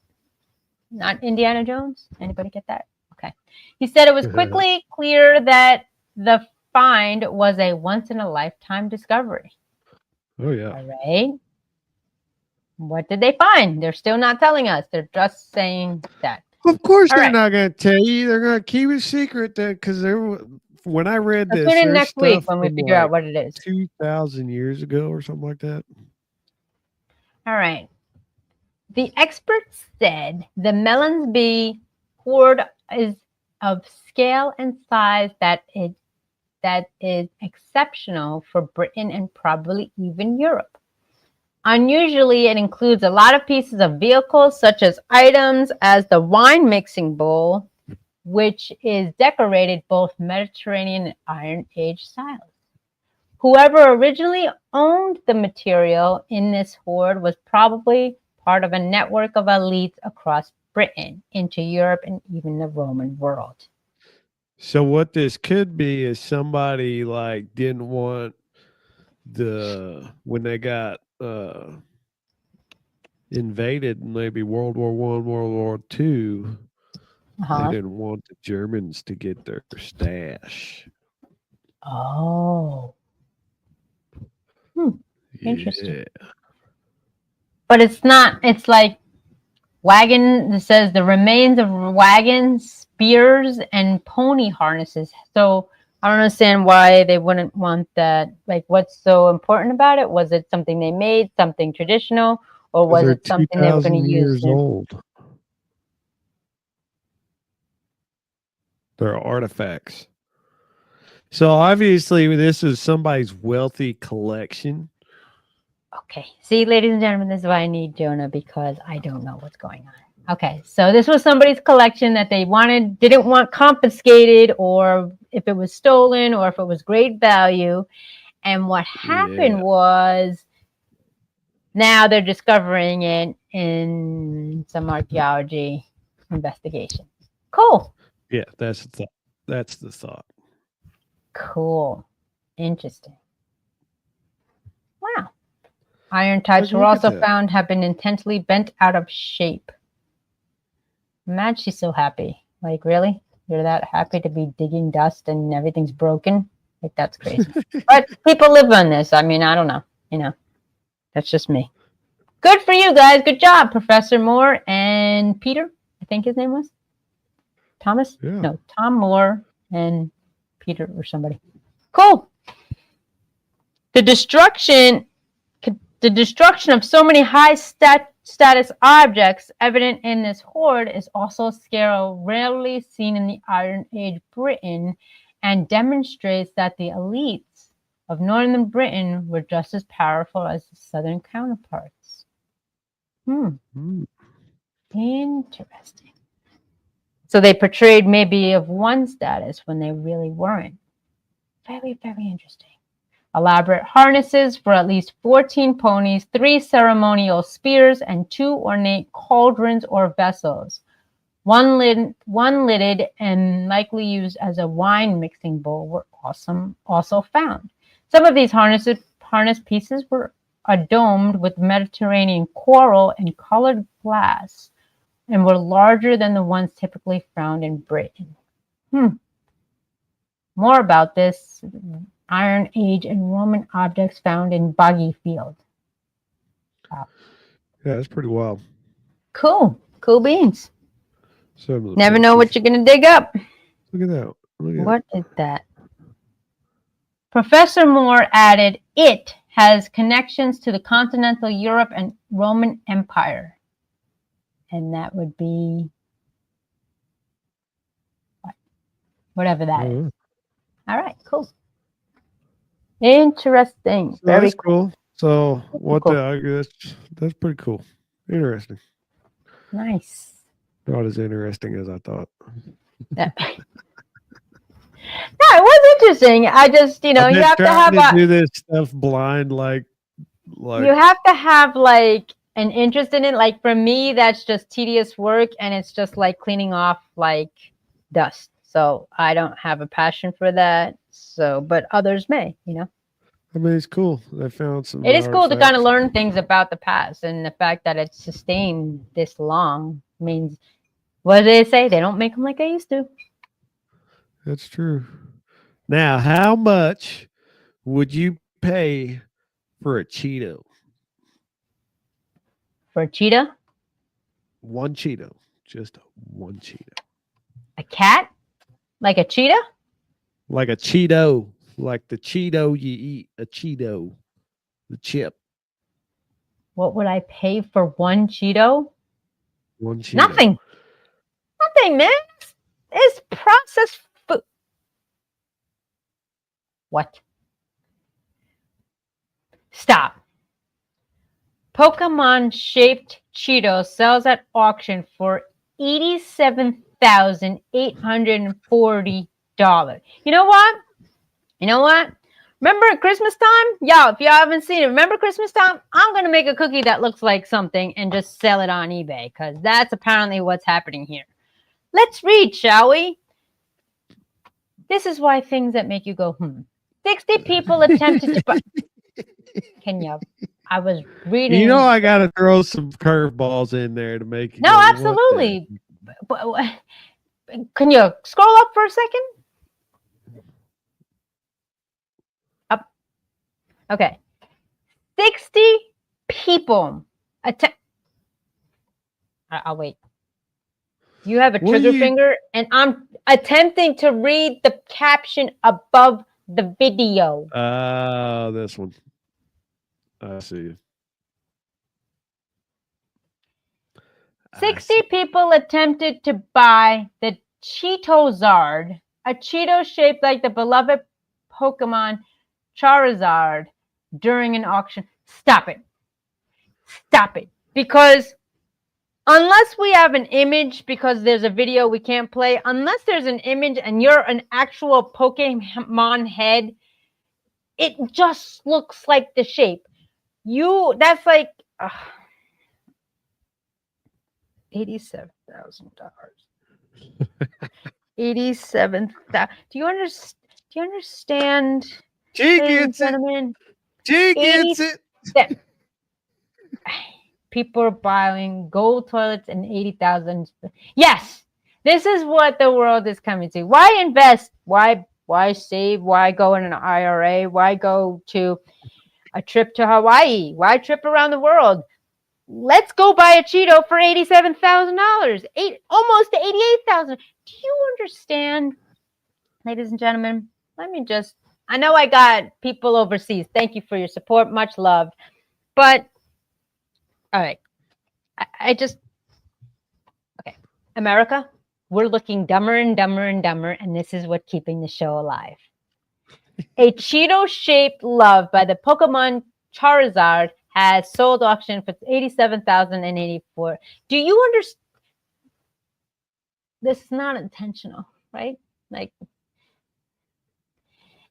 Not Indiana Jones? Anybody get that? Okay. He said it was quickly clear that the find was a once-in-a-lifetime discovery. Oh, yeah. All right. What did they find? They're still not telling us. They're just saying that. Of course, they're not going to tell you. They're going to keep it secret because when I read this, tune in next week when we figure out what it is. 2,000 years ago or something like that. All right. The experts said the Melsonby hoard is of scale and size that is exceptional for Britain and probably even Europe. Unusually, it includes a lot of pieces of vehicles, such as items as the wine mixing bowl, which is decorated both Mediterranean and Iron Age styles. Whoever originally owned the material in this hoard was probably part of a network of elites across Britain, into Europe, and even the Roman world. So what this could be is somebody like didn't want when they got invaded, maybe World War I, World War II, they didn't want the Germans to get their stash. Oh. Interesting. Yeah. But it's not, it's like wagon, it says the remains of wagons, spears, and pony harnesses. So I don't understand why they wouldn't want that. Like, what's so important about it? Was it something they made, something traditional, or was it something they were going to use? Old. They're artifacts. So obviously this is somebody's wealthy collection. Okay. See, ladies and gentlemen, this is why I need Jonah, because I don't know what's going on. Okay. So this was somebody's collection that they didn't want confiscated, or if it was stolen, or if it was great value. And what happened was now they're discovering it in some archaeology investigation. Cool. Yeah, that's the thought. Cool. Interesting. Wow. Iron types were also found have been intensely bent out of shape. Imagine she's so happy. Like, really? You're that happy to be digging dust and everything's broken? Like, that's crazy. But people live on this. I mean, I don't know. That's just me. Good for you guys. Good job, Professor Moore and Peter. I think his name was Thomas. Yeah. No, Tom Moore and Peter or somebody. Cool. The destruction of so many high status objects evident in this hoard is also a scale rarely seen in the Iron Age Britain and demonstrates that the elites of northern Britain were just as powerful as the southern counterparts. Interesting. So they portrayed maybe of one status when they really weren't. Very, very interesting. Elaborate harnesses for at least 14 ponies, 3 ceremonial spears, and 2 ornate cauldrons or vessels. One lidded and likely used as a wine mixing bowl were also found. Some of these harness pieces were domed with Mediterranean coral and colored glass and were larger than the ones typically found in Britain. More about this Iron Age and Roman objects found in Boggy Field. Wow. Yeah, that's pretty wild. Cool beans. Never pictures. know what you're going to dig up. Look at that. What is that? Professor Moore added, it has connections to the continental Europe and Roman Empire. And that would be whatever that is. All right, cool. Interesting. So very cool. So what that's pretty cool. Interesting. Nice. Not as interesting as I thought. No, it was interesting. I just, you have to have do this stuff blind, like you have to have like an interest in it. Like for me, that's just tedious work, and it's just like cleaning off like dust. So I don't have a passion for that. So, but others may, I mean, it's cool. They found some. It is cool to kind of learn things about the past, and the fact that it's sustained this long means. What do they say? They don't make them like they used to. That's true. Now, how much would you pay for a Cheeto? For a cheetah? One Cheeto. Just one Cheeto. A cat? Like a cheetah? Like a Cheeto. Like the Cheeto you eat. A Cheeto. The chip. What would I pay for one Cheeto? One Cheeto. Nothing, man. It's processed food. What? Stop. Pokemon-shaped Cheetos sells at auction for $87,840. You know what? Remember at Christmas time? Y'all, if y'all haven't seen it, remember Christmas time? I'm going to make a cookie that looks like something and just sell it on eBay because that's apparently what's happening here. Let's read, shall we? This is why things that make you go, 60 people attempted to buy. Kenya, I was reading. I got to throw some curveballs in there to make you. No, absolutely. But, can you scroll up for a second? Up. Okay. 60 people I'll wait. You have a trigger finger, and I'm attempting to read the caption above the video. This one. I see you. 60 people attempted to buy the Cheetozard, a Cheeto shaped like the beloved Pokemon Charizard, during an auction. Stop it. Because unless we have an image, because there's a video we can't play, unless there's an image and you're an actual Pokemon head, it just looks like the shape. That's like $87,000. $87,000. Do you understand? She gets it. She gets it. People are buying gold toilets and 80,000. Yes, this is what the world is coming to. Why invest? Why save? Why go in an IRA? Why go to a trip to Hawaii. Why trip around the world? Let's go buy a Cheeto for $87,000, almost $88,000. Do you understand, ladies and gentlemen? I know I got people overseas. Thank you for your support. Much love. But, all right. Okay. America, we're looking dumber and dumber and dumber, and this is what's keeping the show alive. A Cheeto-shaped love by the Pokemon Charizard has sold auction for $87,084. Do you understand? This is not intentional, right? Like,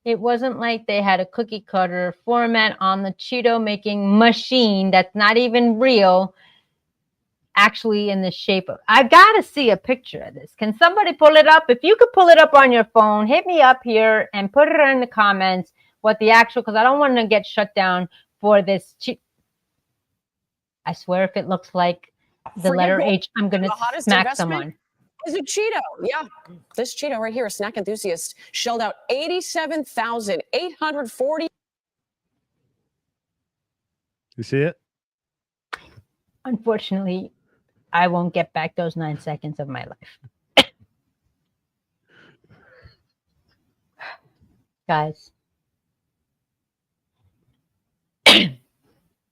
it wasn't like they had a cookie cutter format on the Cheeto making machine that's not even real, actually in the shape of. I gotta see a picture of this. Can somebody pull it up? If you could pull it up on your phone, hit me up here and put it in the comments what the actual, because I don't want to get shut down for this. I swear if it looks like the letter H, I'm going to smack someone. Is a Cheeto. Yeah. This Cheeto right here, a snack enthusiast, shelled out $87,840. You see it? Unfortunately, I won't get back those 9 seconds of my life. Guys,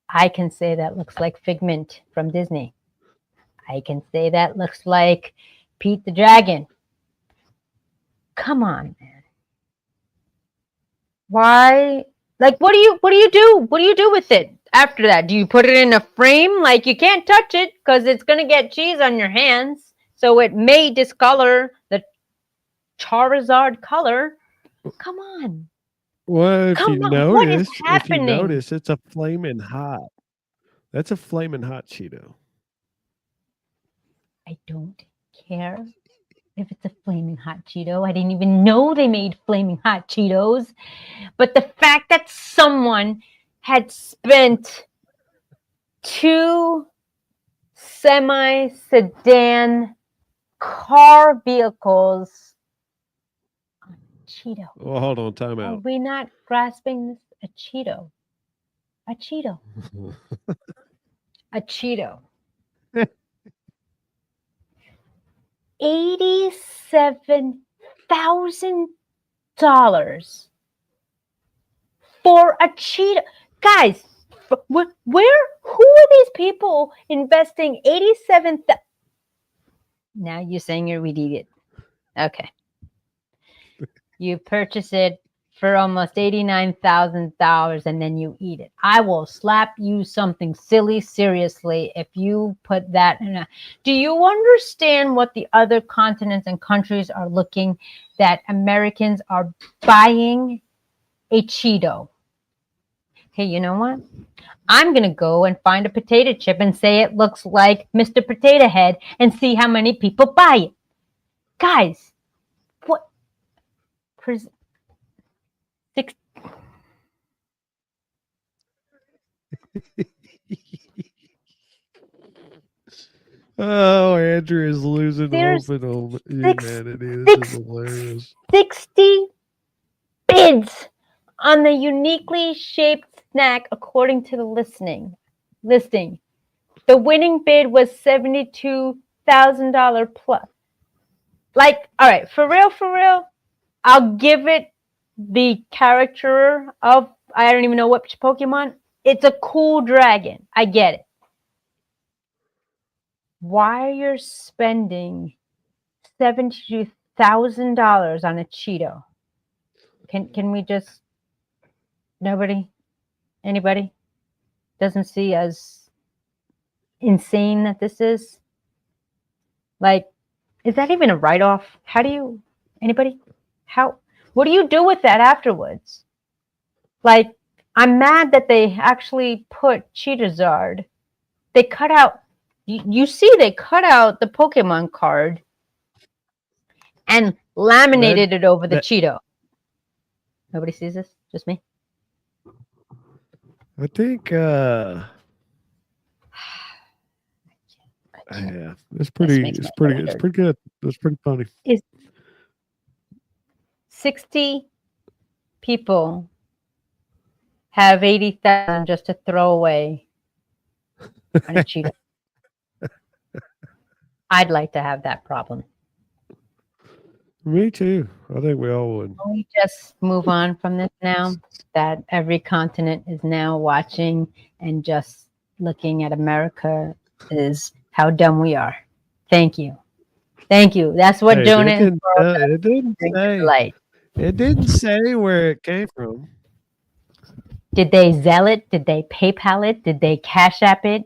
I can say that looks like Figment from Disney. I can say that looks like Pete the Dragon. Come on, man. Why? Like, what do you do? What do you do with it after that? Do you put it in a frame? Like, you can't touch it because it's going to get cheese on your hands. So it may discolor the Charizard color. Come on. Well, if you notice, it's a flaming hot. That's a flaming hot Cheeto. I don't care if it's a flaming hot Cheeto. I didn't even know they made flaming hot Cheetos. But the fact that someone had spent 2 semi-sedan car vehicles on Cheeto. Well, hold on, time out. Are we not grasping this? A Cheeto. A Cheeto. A Cheeto. $87,000 for a Cheeto. Guys, who are these people investing $87,000? Now you're saying you're idiot. Okay. You purchase it for almost $89,000 and then you eat it. I will slap you something silly seriously if you put that in a. Do you understand what the other continents and countries are looking that Americans are buying a Cheeto? Hey, you know what? I'm going to go and find a potato chip and say it looks like Mr. Potato Head and see how many people buy it. Guys, what? Oh, Andrew is losing hope in humanity. This is hilarious. 60 bids on the uniquely shaped snack according to the listing. The winning bid was $72,000 plus. Like, all right, for real, I'll give it the character of, I don't even know what Pokemon. It's a cool dragon. I get it. Why you're spending $72,000 on a Cheeto? Can we just, anybody doesn't see as insane that this is? Like, is that even a write-off? What do you do with that afterwards? Like, I'm mad that they actually put Cheetazard. They cut out, you see they cut out the Pokemon card and laminated it over the Cheeto. Nobody sees this? Just me? I think, yeah, it's pretty good. It's pretty funny. 60 people have 80,000 just to throw away on a Cheeto. I'd like to have that problem. Me too. I think we all would. Can we just move on from this now? That every continent is now watching and just looking at America is how dumb we are. Thank you. Thank you. That's what Hey, Jonah it and didn't, Pearl does. it didn't Bring to the say. light. It didn't say where it came from. Did they Zelle it? Did they PayPal it? Did they Cash App it?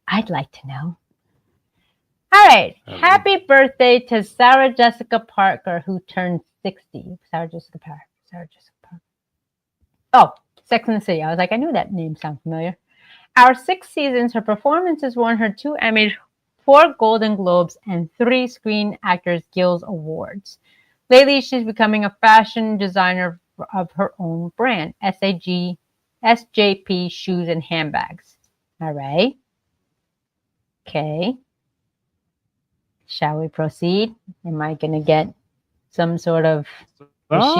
I'd like to know. All right. Happy birthday to Sarah Jessica Parker, who turned 60. Sarah Jessica Parker. Oh, Sex and the City. I was like, I knew that name sounded familiar. Our 6 seasons, her performances won her 2 Emmys, 4 Golden Globes, and 3 Screen Actors Guild Awards. Lately, she's becoming a fashion designer of her own brand, SJP Shoes and Handbags. All right. Okay. Shall we proceed? Am I going to get some sort of... Does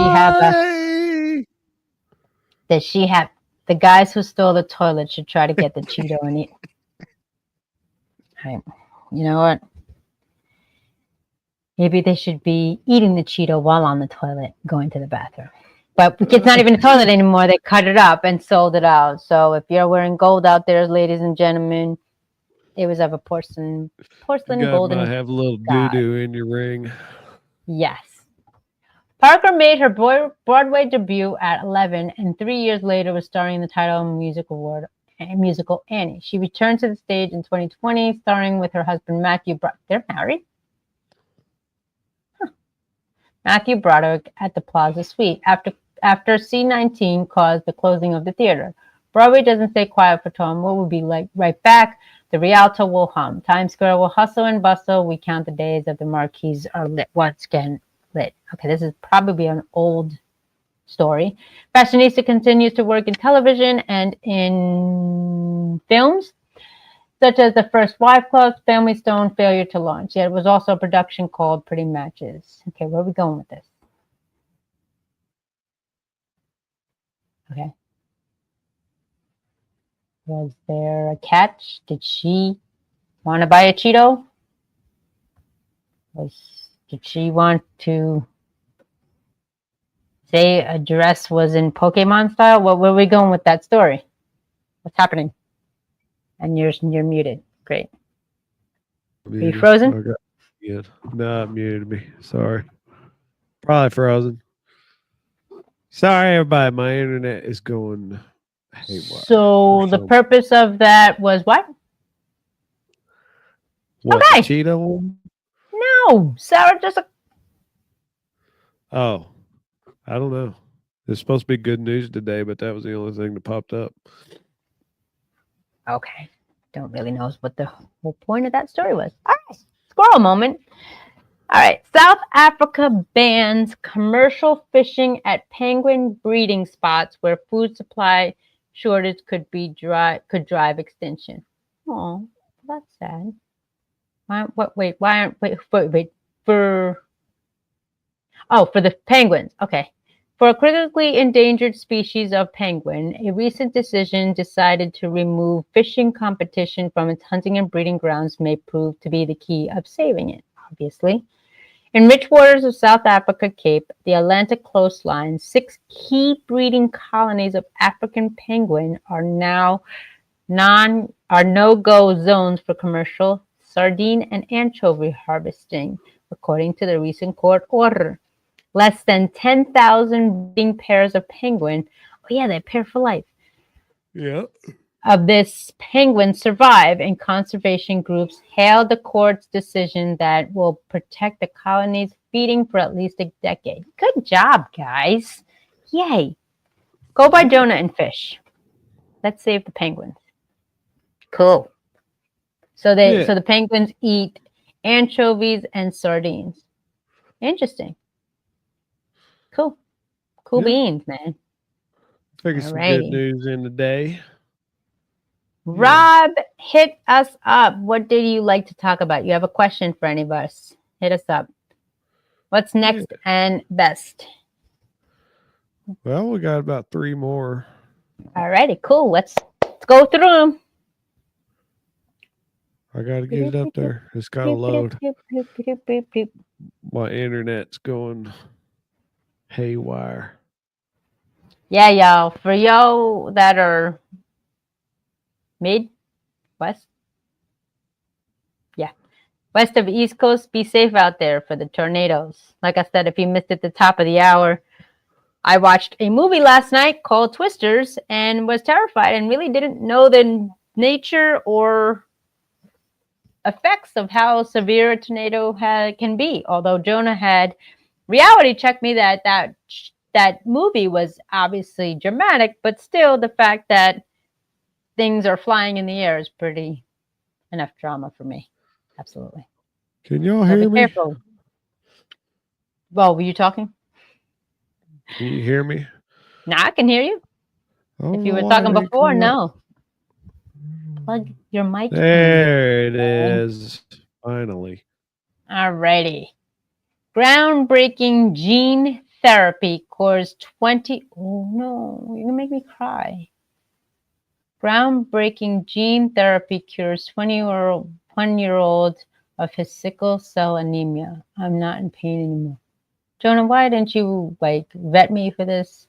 she have... The guys who stole the toilet should try to get the Cheeto and eat. All right. You know what? Maybe they should be eating the Cheeto while on the toilet, going to the bathroom. But it's not even a toilet anymore. They cut it up and sold it out. So if you're wearing gold out there, ladies and gentlemen, it was of a porcelain golden. Might have a little doo-doo in your ring. Yes. Parker made her Broadway debut at 11, and 3 years later was starring in the title musical Annie. She returned to the stage in 2020, starring with her husband Matthew. They're married. Matthew Broderick at the Plaza Suite after C-19 caused the closing of the theater. Broadway doesn't stay quiet for Tom. What will be like right back? The Rialto will hum. Times Square will hustle and bustle. We count the days that the marquees are lit. Once again, lit. Okay, this is probably an old story. Fashionista continues to work in television and in films, such as The First Wife Club, Family Stone, Failure to Launch. Yet it was also a production called Pretty Matches. Okay, where are we going with this? Okay. Was there a catch? Did she want to buy a Cheeto? Did she want to say a dress was in Pokemon style? Where are we going with that story? What's happening? And you're muted. Great. Are you frozen? Okay. Yeah. No, it muted me. Sorry. Probably frozen. Sorry, everybody. My internet is going haywire. So the purpose of that was what? What, okay. The Cheeto one? No, Sarah just. Oh, I don't know. It's supposed to be good news today, but that was the only thing that popped up. Okay. Don't really know what the whole point of that story was. All right. Squirrel moment. All right. South Africa bans commercial fishing at penguin breeding spots where food supply shortage could drive extinction. Oh, that's sad. For the penguins. Okay. For a critically endangered species of penguin, a recent decision decided to remove fishing competition from its hunting and breeding grounds may prove to be the key of saving it, obviously. In rich waters of South Africa Cape, the Atlantic coastline, 6 key breeding colonies of African penguin are now no-go zones for commercial sardine and anchovy harvesting, according to the recent court order. Less than 10,000 breeding pairs of penguin, oh yeah, they're pair for life. Yeah. Of this penguin survive, and conservation groups hailed the court's decision that will protect the colony's feeding for at least a decade. Good job, guys. Yay. Go buy Jonah and fish. Let's save the penguins. Cool. So the penguins eat anchovies and sardines. Interesting. Cool. Cool beans, man. Figure some good news in the day. Rob, hit us up. What did you like to talk about? You have a question for any of us? Hit us up. What's next and best? Well, we got about 3 more Alrighty, cool. Let's go through them. I got to get it up there. It's got to load. My internet's going haywire. Yeah, y'all. For y'all that are west of East Coast, be safe out there for the tornadoes. Like I said, if you missed at the top of the hour, I watched a movie last night called Twisters and was terrified and really didn't know the nature or effects of how severe a tornado can be. Although Jonah had reality checked me that movie was obviously dramatic, but still the fact that things are flying in the air is pretty enough drama for me. Absolutely. Can y'all So hear be me? careful. Well, were you talking? Can you hear me? No, I can hear you. If you were talking before, no. Plug your mic in. There it is. Finally. Alrighty. Groundbreaking gene therapy cures 20. Oh no, you're gonna make me cry. Groundbreaking gene therapy cures 21-year-old of his sickle cell anemia. I'm not in pain anymore. Jonah, why didn't you vet me for this?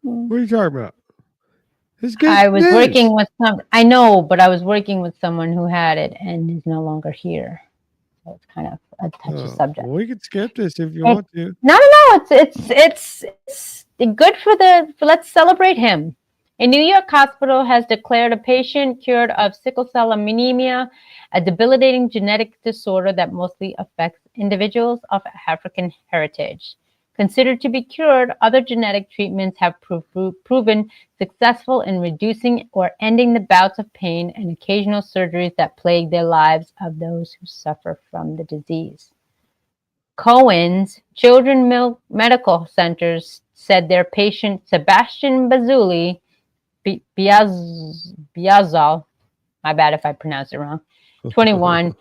What are you talking about? It's good I was news. working with I know, but I was working with someone who had it and is no longer here. So it's kind of a touchy subject. Well, we could skip this if you want to. No. It's good let's celebrate him. A New York hospital has declared a patient cured of sickle cell anemia, a debilitating genetic disorder that mostly affects individuals of African heritage. Considered to be cured, other genetic treatments have proven successful in reducing or ending the bouts of pain and occasional surgeries that plague their lives of those who suffer from the disease. Cohen's Children's Medical Centers said their patient Sebastian Biazal, my bad if I pronounced it wrong, 21,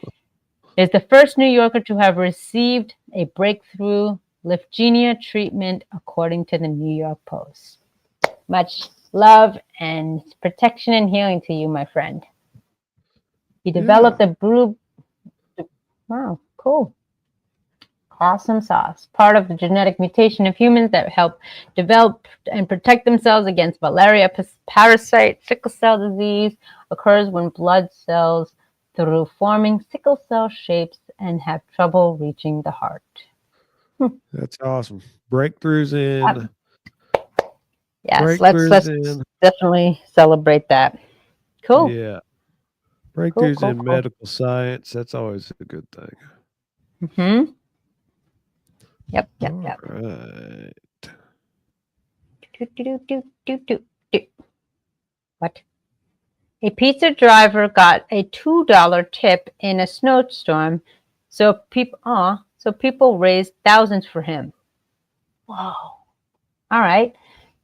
is the first New Yorker to have received a breakthrough leukemia treatment, according to the New York Post. Much love and protection and healing to you, my friend. He developed a brew. Wow, cool. Awesome sauce. Part of the genetic mutation of humans that help develop and protect themselves against malaria parasite. Sickle cell disease occurs when blood cells through forming sickle cell shapes and have trouble reaching the heart. That's awesome. Breakthroughs in. Yes, let's definitely celebrate that. Cool. Yeah. Breakthroughs in medical science. That's always a good thing. Mm-hmm. Yep. Right. What? A pizza driver got a $2 tip in a snowstorm, so people raised thousands for him. Whoa. All right.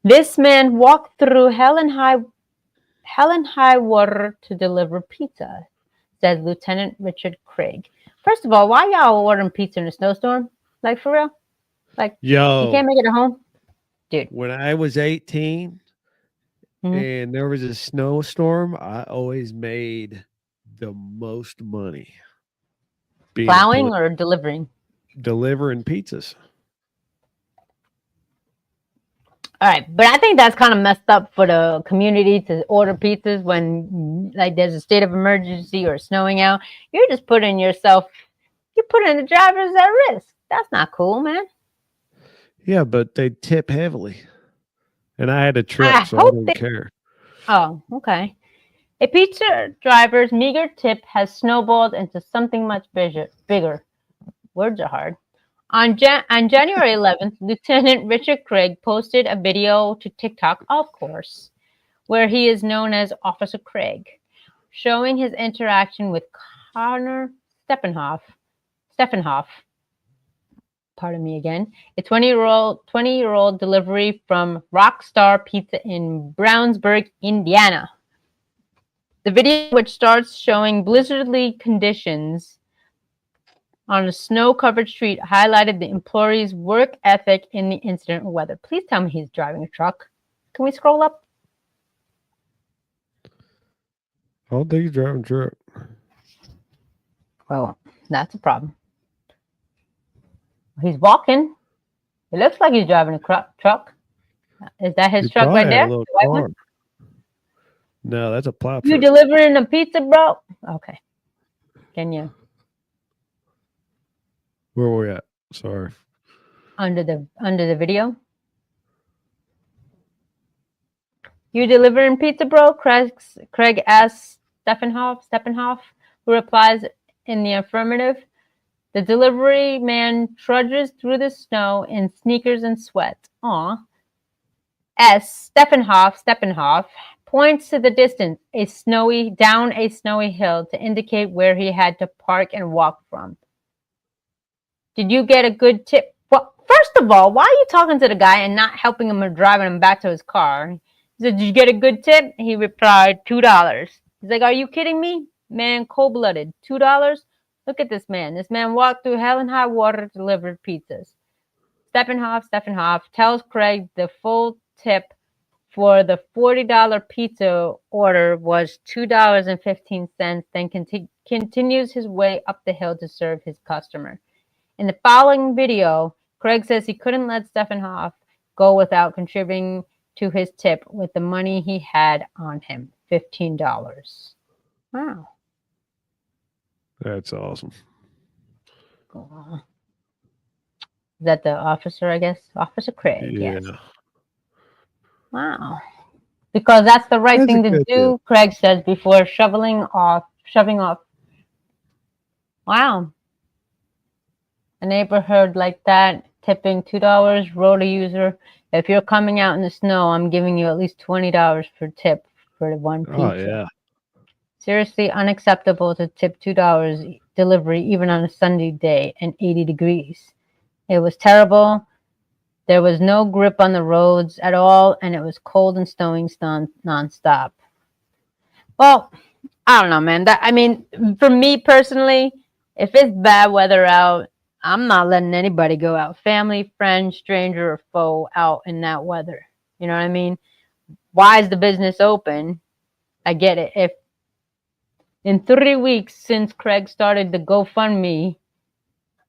This man walked through hell and high water to deliver pizza, said Lieutenant Richard Craig. First of all, why y'all ordering pizza in a snowstorm? Like, for real? Like, you can't make it at home? Dude. When I was 18 and there was a snowstorm, I always made the most money. Plowing or delivering? Delivering pizzas. All right, but I think that's kind of messed up for the community to order pizzas when there's a state of emergency or snowing out. You're just putting the drivers at risk. That's not cool, man. Yeah, but they tip heavily. And I had a truck, so I didn't care. Oh, okay. A pizza driver's meager tip has snowballed into something much bigger. Words are hard. On January 11th, Lieutenant Richard Craig posted a video to TikTok, of course, where he is known as Officer Craig, showing his interaction with Connor Steffenhoff. Pardon me again. A 20-year-old delivery from Rockstar Pizza in Brownsburg, Indiana. The video, which starts showing blizzardly conditions on a snow-covered street, highlighted the employee's work ethic in the incident weather. Please tell me he's driving a truck. Can we scroll up? don't think he's driving a truck. Well, that's a problem. He's walking. It looks like he's driving a truck. Is that his He truck probably right had there? a little The white car. one? No, that's a plow You truck. delivering a pizza, bro? Okay. Can you Where were we at? Sorry. under the video? You delivering pizza, bro? Craig asks Steppenhoff, who replies in the affirmative. The delivery man trudges through the snow in sneakers and sweats. Aw. Steppenhoff points to the distance, down a snowy hill to indicate where he had to park and walk from. Did you get a good tip? Well, first of all, why are you talking to the guy and not helping him or driving him back to his car? He said, did you get a good tip? He replied, $2. He's like, are you kidding me? Man, cold-blooded. $2? Look at this man. This man walked through hell and high water to deliver pizzas. Steppenhoff tells Craig the full tip for the $40 pizza order was $2.15, then continues his way up the hill to serve his customer. In the following video, Craig says he couldn't let Steppenhoff go without contributing to his tip with the money he had on him, $15. Wow. That's awesome. Is that the officer, I guess? Officer Craig, Yeah. yes. Wow. Because that's the right That's a thing to good do, Craig says before shoving off. Wow. A neighborhood like that, tipping $2, road user. If you're coming out in the snow, I'm giving you at least $20 for tip for the one pizza. Oh, yeah. Seriously unacceptable to tip $2 delivery even on a sunny day and 80 degrees. It was terrible. There was no grip on the roads at all, and it was cold and snowing nonstop. Well, I don't know, man. For me personally, if it's bad weather out, I'm not letting anybody go out. Family, friend, stranger, or foe out in that weather. You know what I mean? Why is the business open? I get it. If in 3 weeks since Craig started the GoFundMe,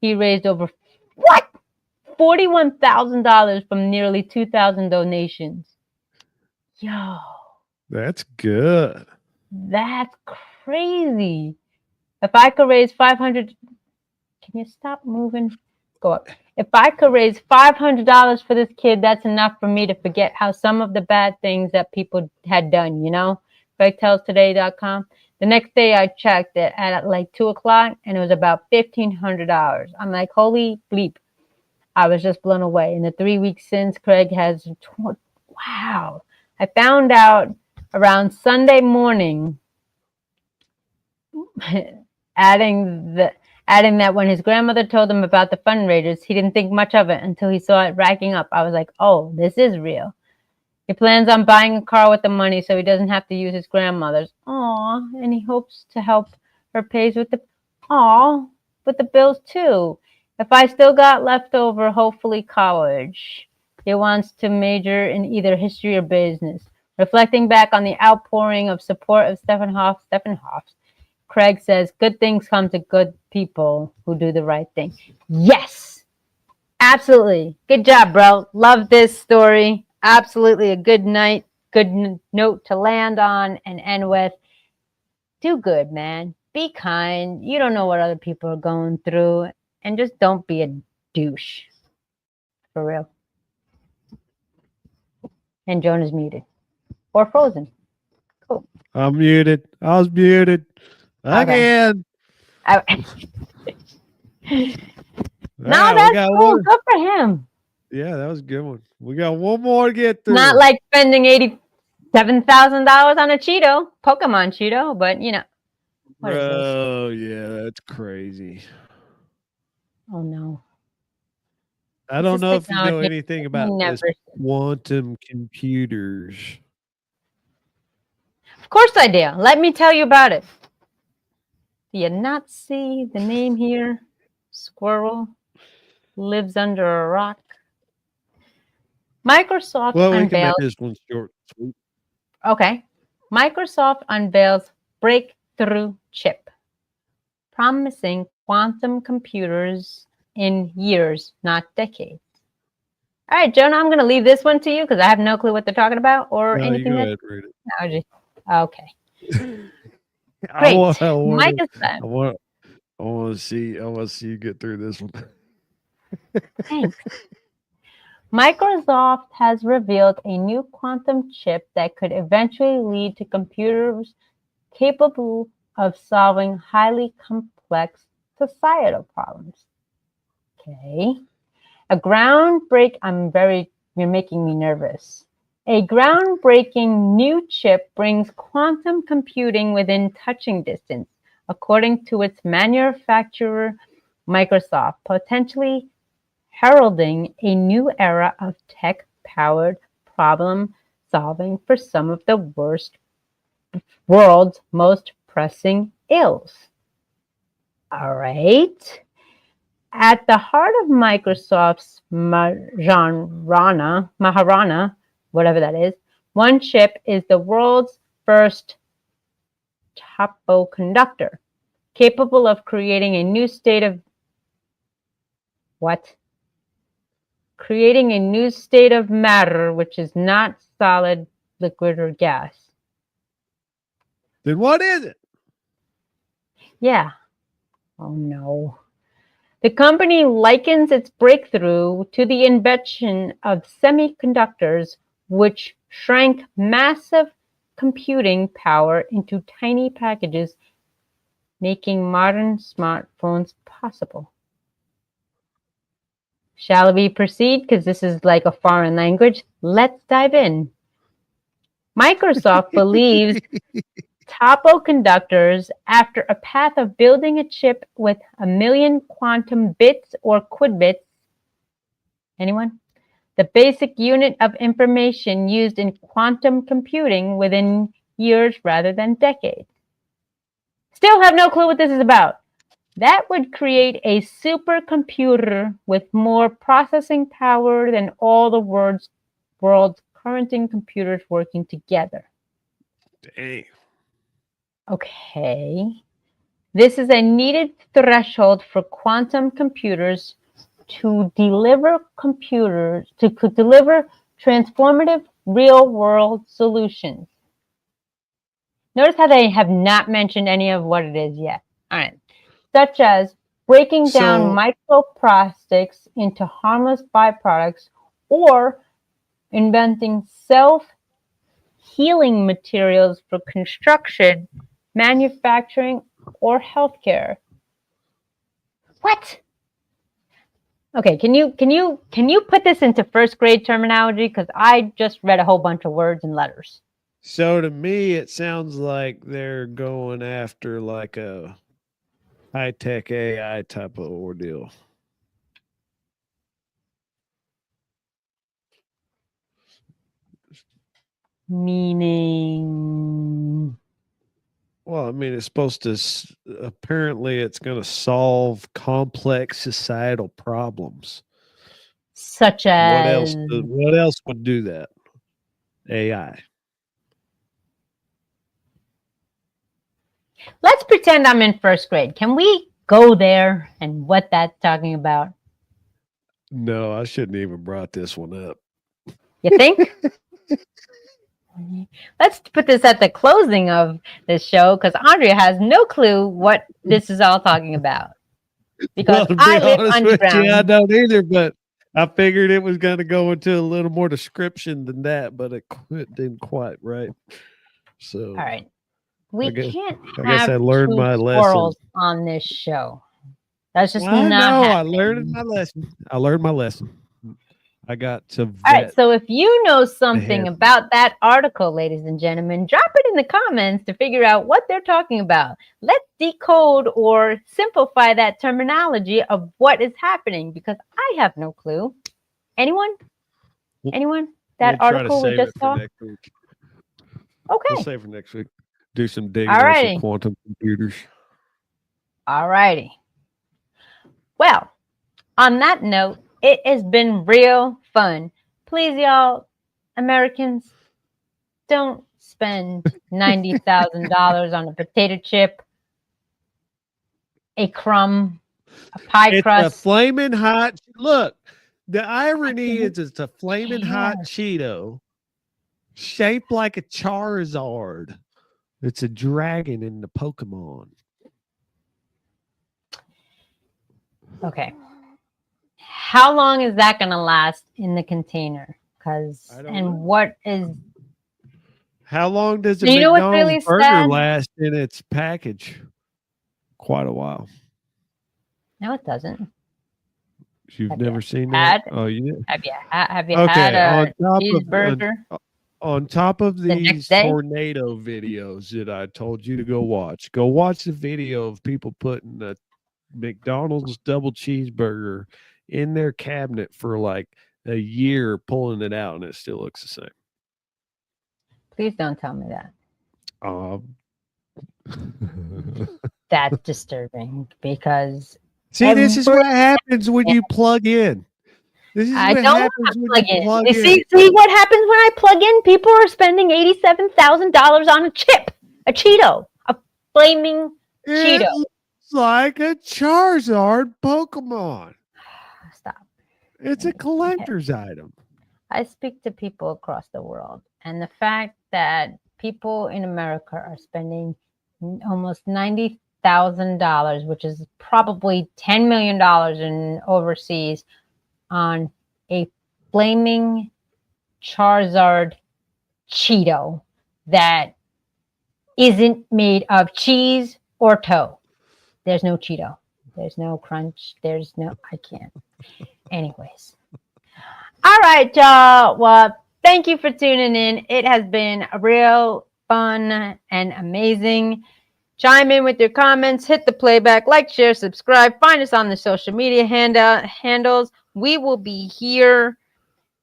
he raised over $41,000 from nearly 2,000 donations. Yo, That's good. that's crazy. If I could raise 500, can you stop moving? Go up. If I could raise $500 for this kid, that's enough for me to forget how some of the bad things that people had done, you know? CraigTellsToday.com. The next day I checked it at like 2 o'clock and it was about $1,500. I'm like, holy bleep. I was just blown away. In the 3 weeks since, Craig has, wow. I found out around Sunday morning, adding that when his grandmother told him about the fundraisers, he didn't think much of it until he saw it racking up. I was like, oh, this is real. He plans on buying a car with the money so he doesn't have to use his grandmother's. Aw, and he hopes to help her pays with the bills too. If I still got leftover, hopefully college. He wants to major in either history or business. Reflecting back on the outpouring of support of Steppenhoff, Craig says, good things come to good people who do the right thing. Yes, absolutely. Good job, bro. Love this story. Absolutely a good note to land on and end with. Do good, man. Be kind. You don't know what other people are going through. And just don't be a douche. For real. And Joan is muted. Or frozen. Cool. I'm muted. I was muted. Again. No, that's cool. Good for him. Yeah, that was a good one. We got one more to get through. Not like spending $87,000 on a Cheeto, Pokemon Cheeto, but you know. Bro, yeah, that's crazy. Oh no. I don't know if you know anything about this quantum computers. Of course I do. Let me tell you about it. Do you not see the name here? Squirrel lives under a rock. Microsoft Well, we unveils. can make this one short, sweet. Okay. Microsoft unveils breakthrough chip, promising quantum computers in years, not decades. All right, Jonah, I'm going to leave this one to you because I have no clue what they're talking about or No, you anything. go That ahead and read it. Okay. I Great. want Microsoft. to see you get through this one. Thanks. Microsoft has revealed a new quantum chip that could eventually lead to computers capable of solving highly complex societal problems. Okay. You're making me nervous. A groundbreaking new chip brings quantum computing within touching distance, according to its manufacturer, Microsoft, potentially heralding a new era of tech-powered problem solving for some of the world's most pressing ills. All right. At the heart of Microsoft's Maharana, whatever that is, one chip is the world's first tapoconductor, capable of creating a new state of creating a new state of matter which is not solid, liquid, or gas. Then what is it? Yeah. Oh no. The company likens its breakthrough to the invention of semiconductors, which shrank massive computing power into tiny packages, making modern smartphones possible. Shall we proceed? Because this is like a foreign language. Let's dive in. Microsoft believes tapoconductors, after a path of building a chip with 1 million quantum bits or qubits. Anyone? The basic unit of information used in quantum computing within years rather than decades. Still have no clue what this is about. That would create a supercomputer with more processing power than all the world's current computers working together. Dang. Okay. This is a needed threshold for quantum computers to deliver transformative real-world solutions. Notice how they have not mentioned any of what it is yet. All right. Such as breaking down microplastics into harmless byproducts or inventing self-healing materials for construction, manufacturing, or healthcare. What? Okay, can you put this into first grade terminology? Because I just read a whole bunch of words and letters. So to me, it sounds like they're going after like a high-tech AI type of ordeal. Meaning? Well, I mean, it's supposed to, apparently it's going to solve complex societal problems. Such as? What else would do that? AI. Let's pretend I'm in first grade. Can we go there and what that's talking about? No, I shouldn't even brought this one up. You think? Let's put this at the closing of this show because Andrea has no clue what this is all talking about. Because I live underground. I don't either, but I figured it was going to go into a little more description than that, but it didn't quite, right? So, all right. I guess I learned my lesson on this show. That's just not happening. I learned my lesson. I got to vet. All right, so if you know something about that article, ladies and gentlemen, drop it in the comments to figure out what they're talking about. Let's decode or simplify that terminology of what is happening because I have no clue. Anyone? That article we just saw? Okay. We'll save for next week. Do some digging on some quantum computers. All righty. Well, on that note, it has been real fun. Please, y'all, Americans, don't spend $90,000 on a potato chip, a crumb, a pie It's a crust. flaming hot. Look, the irony is it's a flaming hot Cheeto shaped like a Charizard. It's a dragon in the Pokemon. Okay. How long is that going to last in the container? What is... How long does a You know what's McDonald's really burger sad? last in its package? Quite a while. No, it doesn't. You've Have never you seen had- that? Oh, you did? Have you Okay, had a on top of- cheeseburger? On top of The next these day? tornado videos that I told you to go watch the video of people putting a McDonald's double cheeseburger in their cabinet for like a year, pulling it out, and it still looks the same. Please don't tell me that. That's disturbing because See, this is what happens when you plug in. This is I what don't happens when plug you in. plug You in. see what happens when I plug in? People are spending $87,000 on a chip, a Cheeto, a flaming It Cheeto. looks like a Charizard Pokemon. Stop. It's a collector's item. I speak to people across the world, and the fact that people in America are spending almost $90,000, which is probably $10 million in overseas, on a flaming Charizard Cheeto that isn't made of cheese or toe. There's no Cheeto. There's no crunch. I can't. Anyways. All right, y'all. Well, thank you for tuning in. It has been real fun and amazing. Chime in with your comments, hit the playback, like, share, subscribe. Find us on the social media handles. We will be here,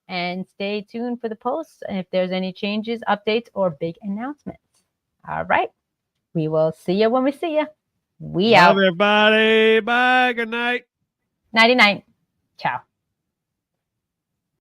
and stay tuned for the posts and if there's any changes, updates, or big announcements. All right. We will see you when we see you. We Love out. everybody. Bye. Good night. 99. Ciao.